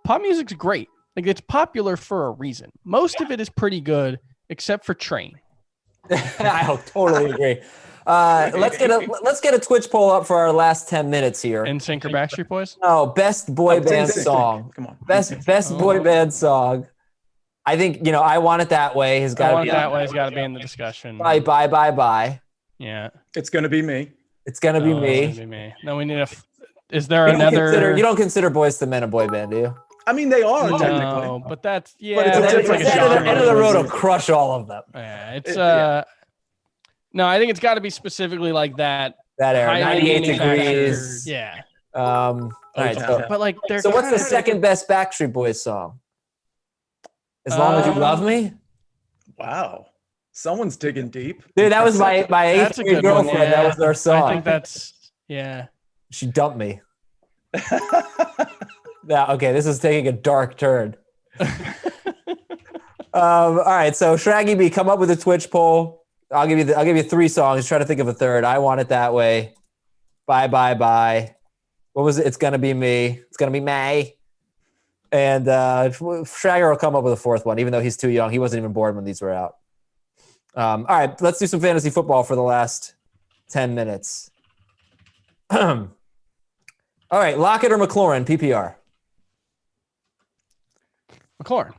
pop music's great. Like it's popular for a reason. Most of it is pretty good, except for Train. I totally agree. Let's get a Twitch poll up for our last 10 minutes here. NSYNC or Backstreet Boys? No, best boy band song. Come on. Best boy band song. I think I Want It That Way has got to be. That Way's got to be in the discussion. Bye. Yeah. It's gonna be me. It's gonna be me. It's gonna be me. No, we need is there another? You don't consider Boys to Men a boy band, do you? I mean, they are technically. No, but that's But it's like a genre. End of the road will crush all of them. Yeah, it's No, I think it's got to be specifically like that. That era, highly 98 manufactured- degrees. Yeah. All right. But like, they're So what's the kinda- second best Backstreet Boys song? As Long As You Love Me? Wow. Someone's digging deep. Dude, that was my That's eighth a grade good one, girlfriend. yeah. That was our song. I think that's She dumped me. Now, okay, this is taking a dark turn. All right, so Shraggy B, come up with a Twitch poll. I'll give you 3 songs. Try to think of a third. I Want It That Way. Bye. What was it? It's Gonna Be Me. It's Gonna Be May. And Shragger will come up with a 4th one, even though he's too young. He wasn't even born when these were out. All right, let's do some fantasy football for the last 10 minutes. All right, Lockett or McLaurin, PPR? McLaurin.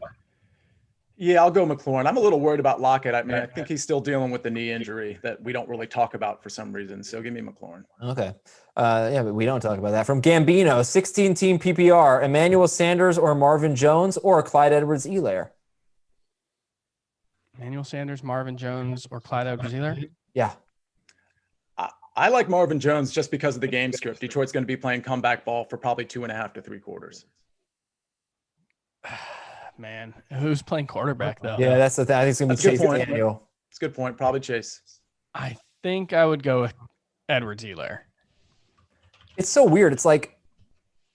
Yeah, I'll go McLaurin. I'm a little worried about Lockett. I mean, I think he's still dealing with the knee injury that we don't really talk about for some reason. So give me McLaurin. Okay. Yeah, but we don't talk about that. From Gambino, 16-team PPR, Emmanuel Sanders or Marvin Jones or Clyde Edwards-Helaire? Emmanuel Sanders, Marvin Jones, or Clyde Edwards-Helaire? Yeah. I like Marvin Jones just because of the game script. Detroit's going to be playing comeback ball for probably 2.5 to 3 quarters. Man, who's playing quarterback though? Yeah, that's the thing. I think it's going to be Chase Daniel. It's a good point. Probably Chase. I think I would go with Edwards-Helaire. It's so weird. It's like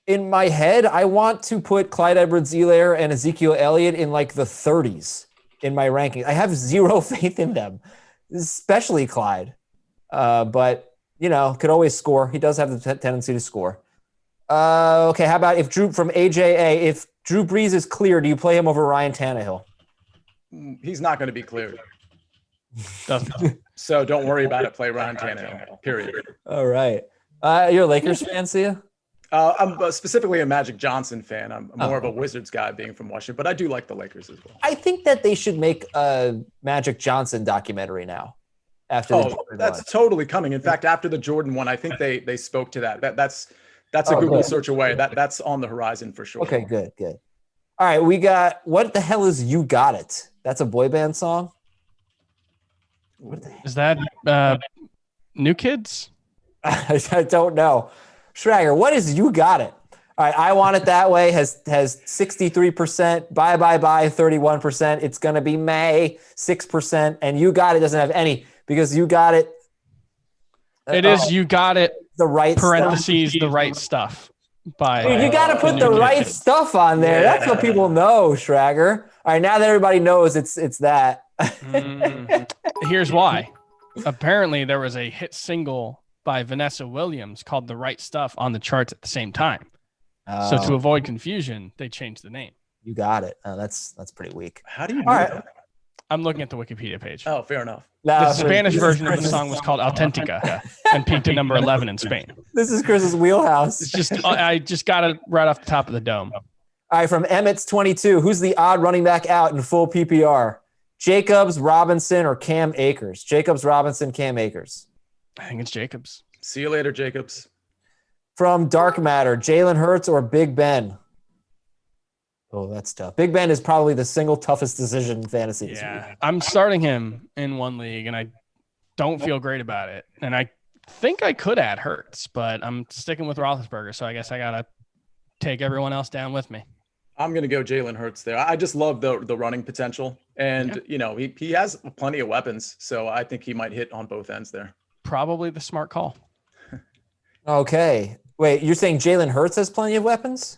in my head, I want to put Clyde Edwards-Helaire and Ezekiel Elliott in like the 30s in my ranking. I have zero faith in them, especially Clyde. But could always score. He does have the tendency to score. Okay, how about if Drew from AJA, if Drew Brees is clear, do you play him over Ryan Tannehill? He's not going to be cleared. So don't worry about it. Play Ryan Tannehill, period. All right. You're a Lakers fan, see? I'm specifically a Magic Johnson fan. I'm more of a Wizards guy being from Washington, but I do like the Lakers as well. I think that they should make a Magic Johnson documentary now. That's totally coming. In fact, after the Jordan one, I think they spoke to that. That's a Google search away. That's on the horizon for sure. Okay, good. All right, we got, what the hell is You Got It? That's a boy band song? What the heck? Is that New Kids? I don't know. Schrager, what is You Got It? All right, I Want It That Way has 63%, Bye 31%. It's going to be May, 6%, and You Got It doesn't have any because You Got It. It is You Got It, the right parentheses, stuff. the right stuff. By Dude, you got to put the right stuff on there. Yeah. That's what people know, Schrager. All right, now that everybody knows it's that. Here's why. Apparently, there was a hit single by Vanessa Williams called The Right Stuff on the charts at the same time. So to avoid confusion, they changed the name. You got it. That's pretty weak. How do you know that? I'm looking at the Wikipedia page. Oh, fair enough. The Spanish version of the song was called Auténtica and peaked at number 11 in Spain. This is Chris's wheelhouse. It's just I just got it right off the top of the dome. All right, from Emmett's 22, who's the odd running back out in full PPR? Jacobs, Robinson, or Cam Akers? Jacobs, Robinson, Cam Akers. I think it's Jacobs. See you later, Jacobs. From Dark Matter, Jalen Hurts or Big Ben? Oh, that's tough. Big Ben is probably the single toughest decision in fantasy this week. I'm starting him in one league, and I don't feel great about it. And I think I could add Hurts, but I'm sticking with Roethlisberger, so I guess I got to take everyone else down with me. I'm going to go Jalen Hurts there. I just love the running potential. And, he has plenty of weapons, so I think he might hit on both ends there. Probably the smart call. Okay. Wait, you're saying Jalen Hurts has plenty of weapons?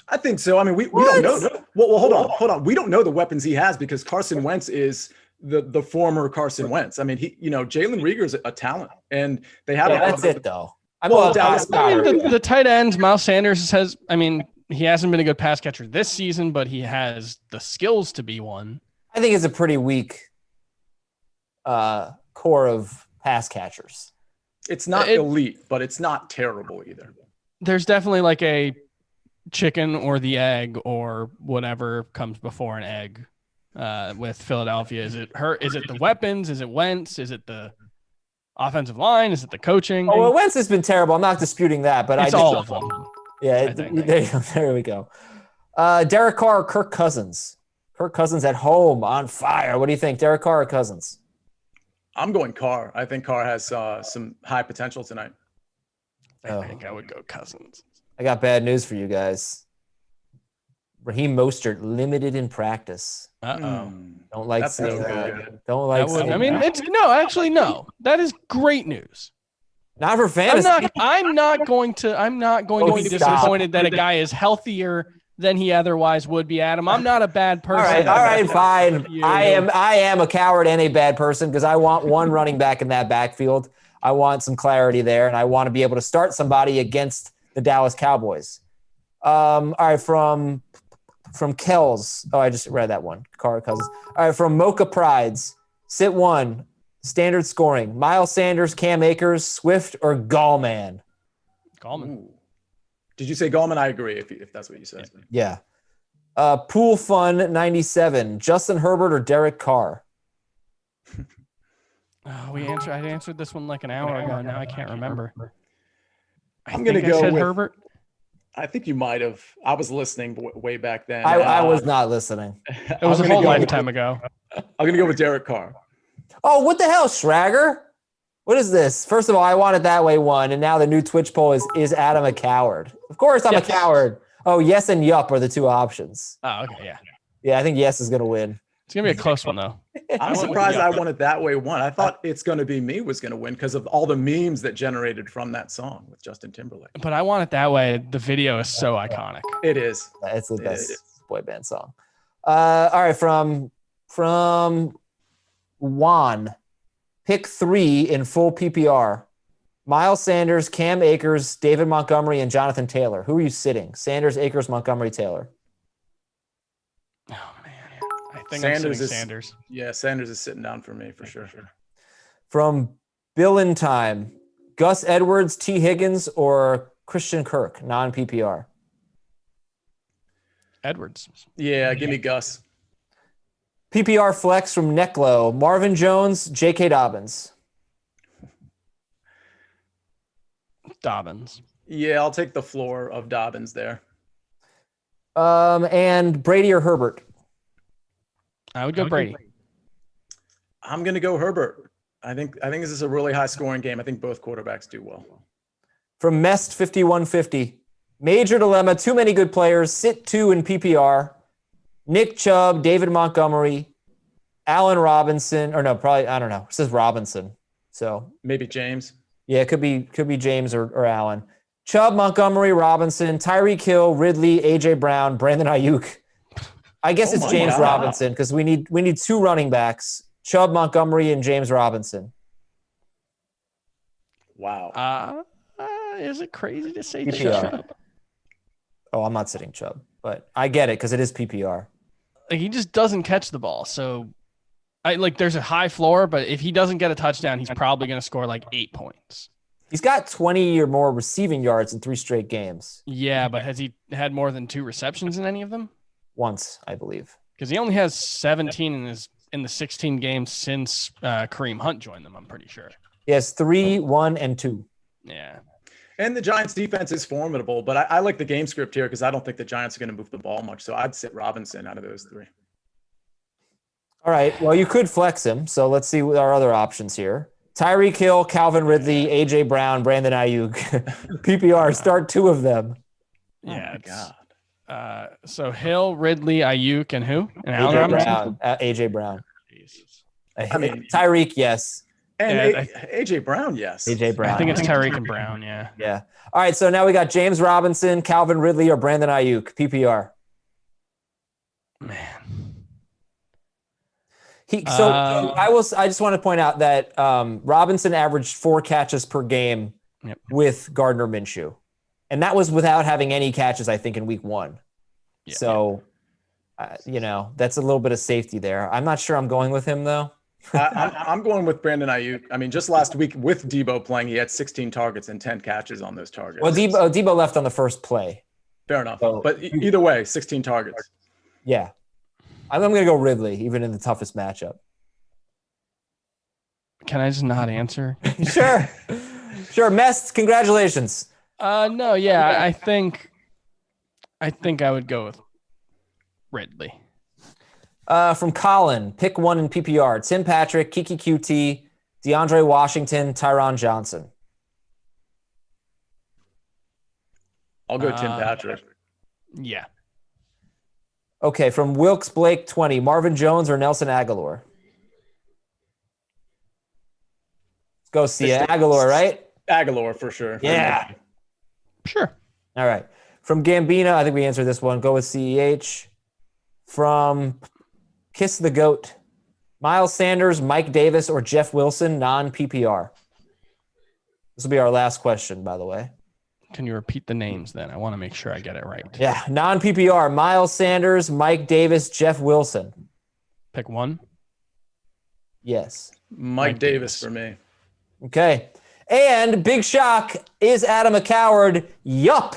I think so. I mean, we don't know. Well, hold on. We don't know the weapons he has because Carson Wentz is the former Carson Wentz. I mean, Jalen Reagor's a talent, and they have. Yeah, that's it though. The tight ends, Miles Sanders has. I mean, he hasn't been a good pass catcher this season, but he has the skills to be one. I think it's a pretty weak core of pass catchers. It's not elite, but it's not terrible either. There's definitely like a chicken or the egg or whatever comes before an egg with Philadelphia. Is it the weapons? Is it Wentz? Is it the offensive line? Is it the coaching? Oh, well, Wentz has been terrible. I'm not disputing that, but it's all of them. Yeah, there we go. Derek Carr or Kirk Cousins? Kirk Cousins at home on fire. What do you think, Derek Carr or Cousins? I'm going Carr. I think Carr has some high potential tonight. I think I would go Cousins. I got bad news for you guys. Raheem Mostert limited in practice. Don't like saying that. Don't like saying that. I mean, no. That is great news. Not for fantasy. I'm not going to be disappointed that a guy is healthier than he otherwise would be, Adam. I'm not a bad person. All right, fine. I am a coward and a bad person because I want one running back in that backfield. I want some clarity there, and I want to be able to start somebody against the Dallas Cowboys. All right, from Kells. Oh, I just read that one. Carr Cousins. All right, from Mocha Prides. Sit 1, Standard scoring. Miles Sanders, Cam Akers, Swift, or Gallman? Gallman. Ooh. Did you say Gallman? I agree if that's what you said. Yeah. Pool Fun 97. Justin Herbert or Derek Carr? Oh, I answered this one like an hour ago. Now I can't remember. I'm going to I go said with Herbert. I think you might have. I was listening way back then. I was not listening. It was a whole lifetime ago. I'm going to go with Derek Carr. Oh, what the hell, Schrager? What is this? First of all, I want it that way one, and now the new Twitch poll is Adam a coward? Of course I'm a coward. Oh, yes and yup are the two options. Oh, okay, yeah. Yeah, I think yes is going to win. It's going to be a close one, though. I'm surprised I won it that way one. I thought It's Gonna Be Me was going to win because of all the memes that generated from that song with Justin Timberlake. But I want it that way. The video is so iconic. It is. It's the best boy band song. All right, from Juan, pick 3 in full PPR. Miles Sanders, Cam Akers, David Montgomery, and Jonathan Taylor. Who are you sitting? Sanders, Akers, Montgomery, Taylor. Oh, man. I think Sanders I'm Sanders. Yeah, Sanders is sitting down for me for sure. From Bill in Time, Gus Edwards, T. Higgins, or Christian Kirk, non-PPR. Edwards. Yeah, give me Gus. PPR flex from Neclo, Marvin Jones, J.K. Dobbins. Dobbins. Yeah, I'll take the floor of Dobbins there. And Brady or Herbert? I would go Brady. I'm gonna go Herbert. I think this is a really high scoring game. I think both quarterbacks do well. From Mest 5150, major dilemma, too many good players, sit 2 in PPR. Nick Chubb, David Montgomery, Allen Robinson, or no, probably, I don't know. It says Robinson. So maybe James. Yeah, it could be James or Allen. Chubb, Montgomery, Robinson, Tyreek Hill, Ridley, AJ Brown, Brandon Ayuk. I guess it's James Robinson because we need 2 running backs. Chubb, Montgomery, and James Robinson. Wow. Is it crazy to say PPR. Chubb? Oh, I'm not sitting Chubb, but I get it because it is PPR. Like, he just doesn't catch the ball. So there's a high floor, but if he doesn't get a touchdown, he's probably going to score like 8 points. He's got 20 or more receiving yards in 3 straight games. Yeah, but has he had more than 2 receptions in any of them? Once, I believe. Because he only has 17 in the 16 games since Kareem Hunt joined them, I'm pretty sure. He has 3, 1, and 2. Yeah. And the Giants defense is formidable, but I like the game script here because I don't think the Giants are going to move the ball much. So I'd sit Robinson out of those 3. All right. Well, you could flex him. So let's see what our other options here. Tyreek Hill, Calvin Ridley, AJ Brown, Brandon Ayuk. PPR, start 2 of them. Yeah. Oh my God. So Hill, Ridley, Ayuk, and who? And Allen AJ Robinson? Brown. AJ Brown. Jesus. I mean, Tyreek, yes. And Yeah, AJ Brown, yes. AJ Brown. I think it's Tyreek and Brown, yeah. Yeah. All right. So now we got James Robinson, Calvin Ridley, or Brandon Ayuk. PPR. Man. I just want to point out that Robinson averaged 4 catches per game with Gardner Minshew. And that was without having any catches, I think, in week 1. Yeah. So, that's a little bit of safety there. I'm not sure I'm going with him, though. I'm going with Brandon Ayuk. I mean, just last week with Debo playing, he had 16 targets and 10 catches on those targets. Well, Debo left on the first play. Fair enough. But either way, 16 targets. Yeah. I'm going to go Ridley, even in the toughest matchup. Can I just not answer? Sure. Mest, congratulations. No, yeah, I think I would go with Ridley. From Colin, pick 1 in PPR. Tim Patrick, Kiki QT, DeAndre Washington, Tyron Johnson. I'll go Tim Patrick. Yeah. Okay, from Wilkes Blake 20, Marvin Jones or Nelson Aguilar? Let's go see Aguilar, right? Aguilar for sure. Yeah. Sure. All right. From Gambina, I think we answered this one. Go with CEH. From Kiss the Goat, Miles Sanders, Mike Davis, or Jeff Wilson, non-PPR. This will be our last question, by the way. Can you repeat the names then? I want to make sure I get it right. Yeah, non-PPR, Miles Sanders, Mike Davis, Jeff Wilson. Pick 1? Yes. Mike Davis for me. Okay. And big shock, is Adam a coward? Yup.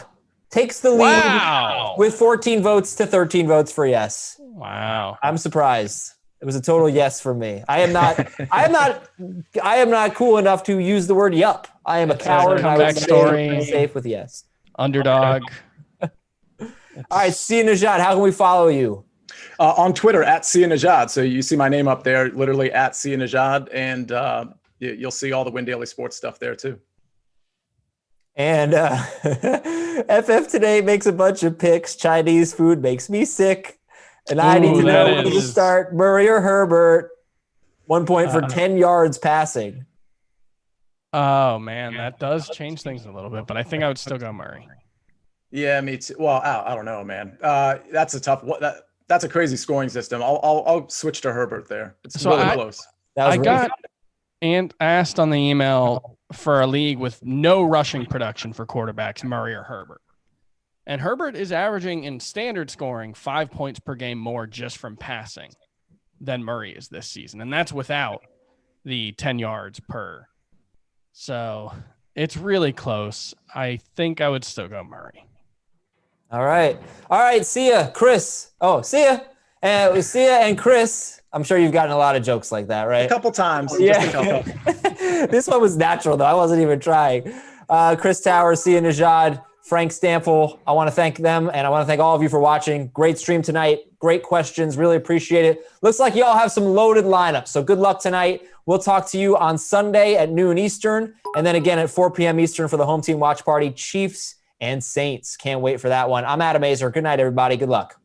Takes the lead with 14 votes to 13 votes for yes. Wow. I'm surprised. It was a total yes for me. I am not cool enough to use the word yup. I am a coward. I would stay safe with yes. Underdog. All right, Sia Najad, how can we follow you? On Twitter at Sia Najad. So you see my name up there, literally at Sia Najad, and you'll see all the Win Daily Sports stuff there too. And FF Today makes a bunch of picks. Chinese food makes me sick. And I need to know when to start Murray or Herbert. 1 point for 10 yards passing. Oh, man, that does change things a little bit, but I think I would still go Murray. Yeah, me too. Well, I don't know, man. That's a tough one. That's a crazy scoring system. I'll switch to Herbert there. It's really close. I got and asked on the email for a league with no rushing production for quarterbacks, Murray or Herbert. And Herbert is averaging in standard scoring 5 points per game more just from passing than Murray is this season. And that's without the 10 yards per. So it's really close. I think I would still go Murray. All right. See ya, Chris. Oh, see ya. And Chris. I'm sure you've gotten a lot of jokes like that, right? A couple times. Yeah. Just a couple. This one was natural, though. I wasn't even trying. Chris Towers, Sia Najad, Frank Stample. I want to thank them, and I want to thank all of you for watching. Great stream tonight. Great questions. Really appreciate it. Looks like you all have some loaded lineups, so good luck tonight. We'll talk to you on Sunday at noon Eastern, and then again at 4 p.m. Eastern for the home team watch party, Chiefs and Saints. Can't wait for that one. I'm Adam Azer. Good night, everybody. Good luck.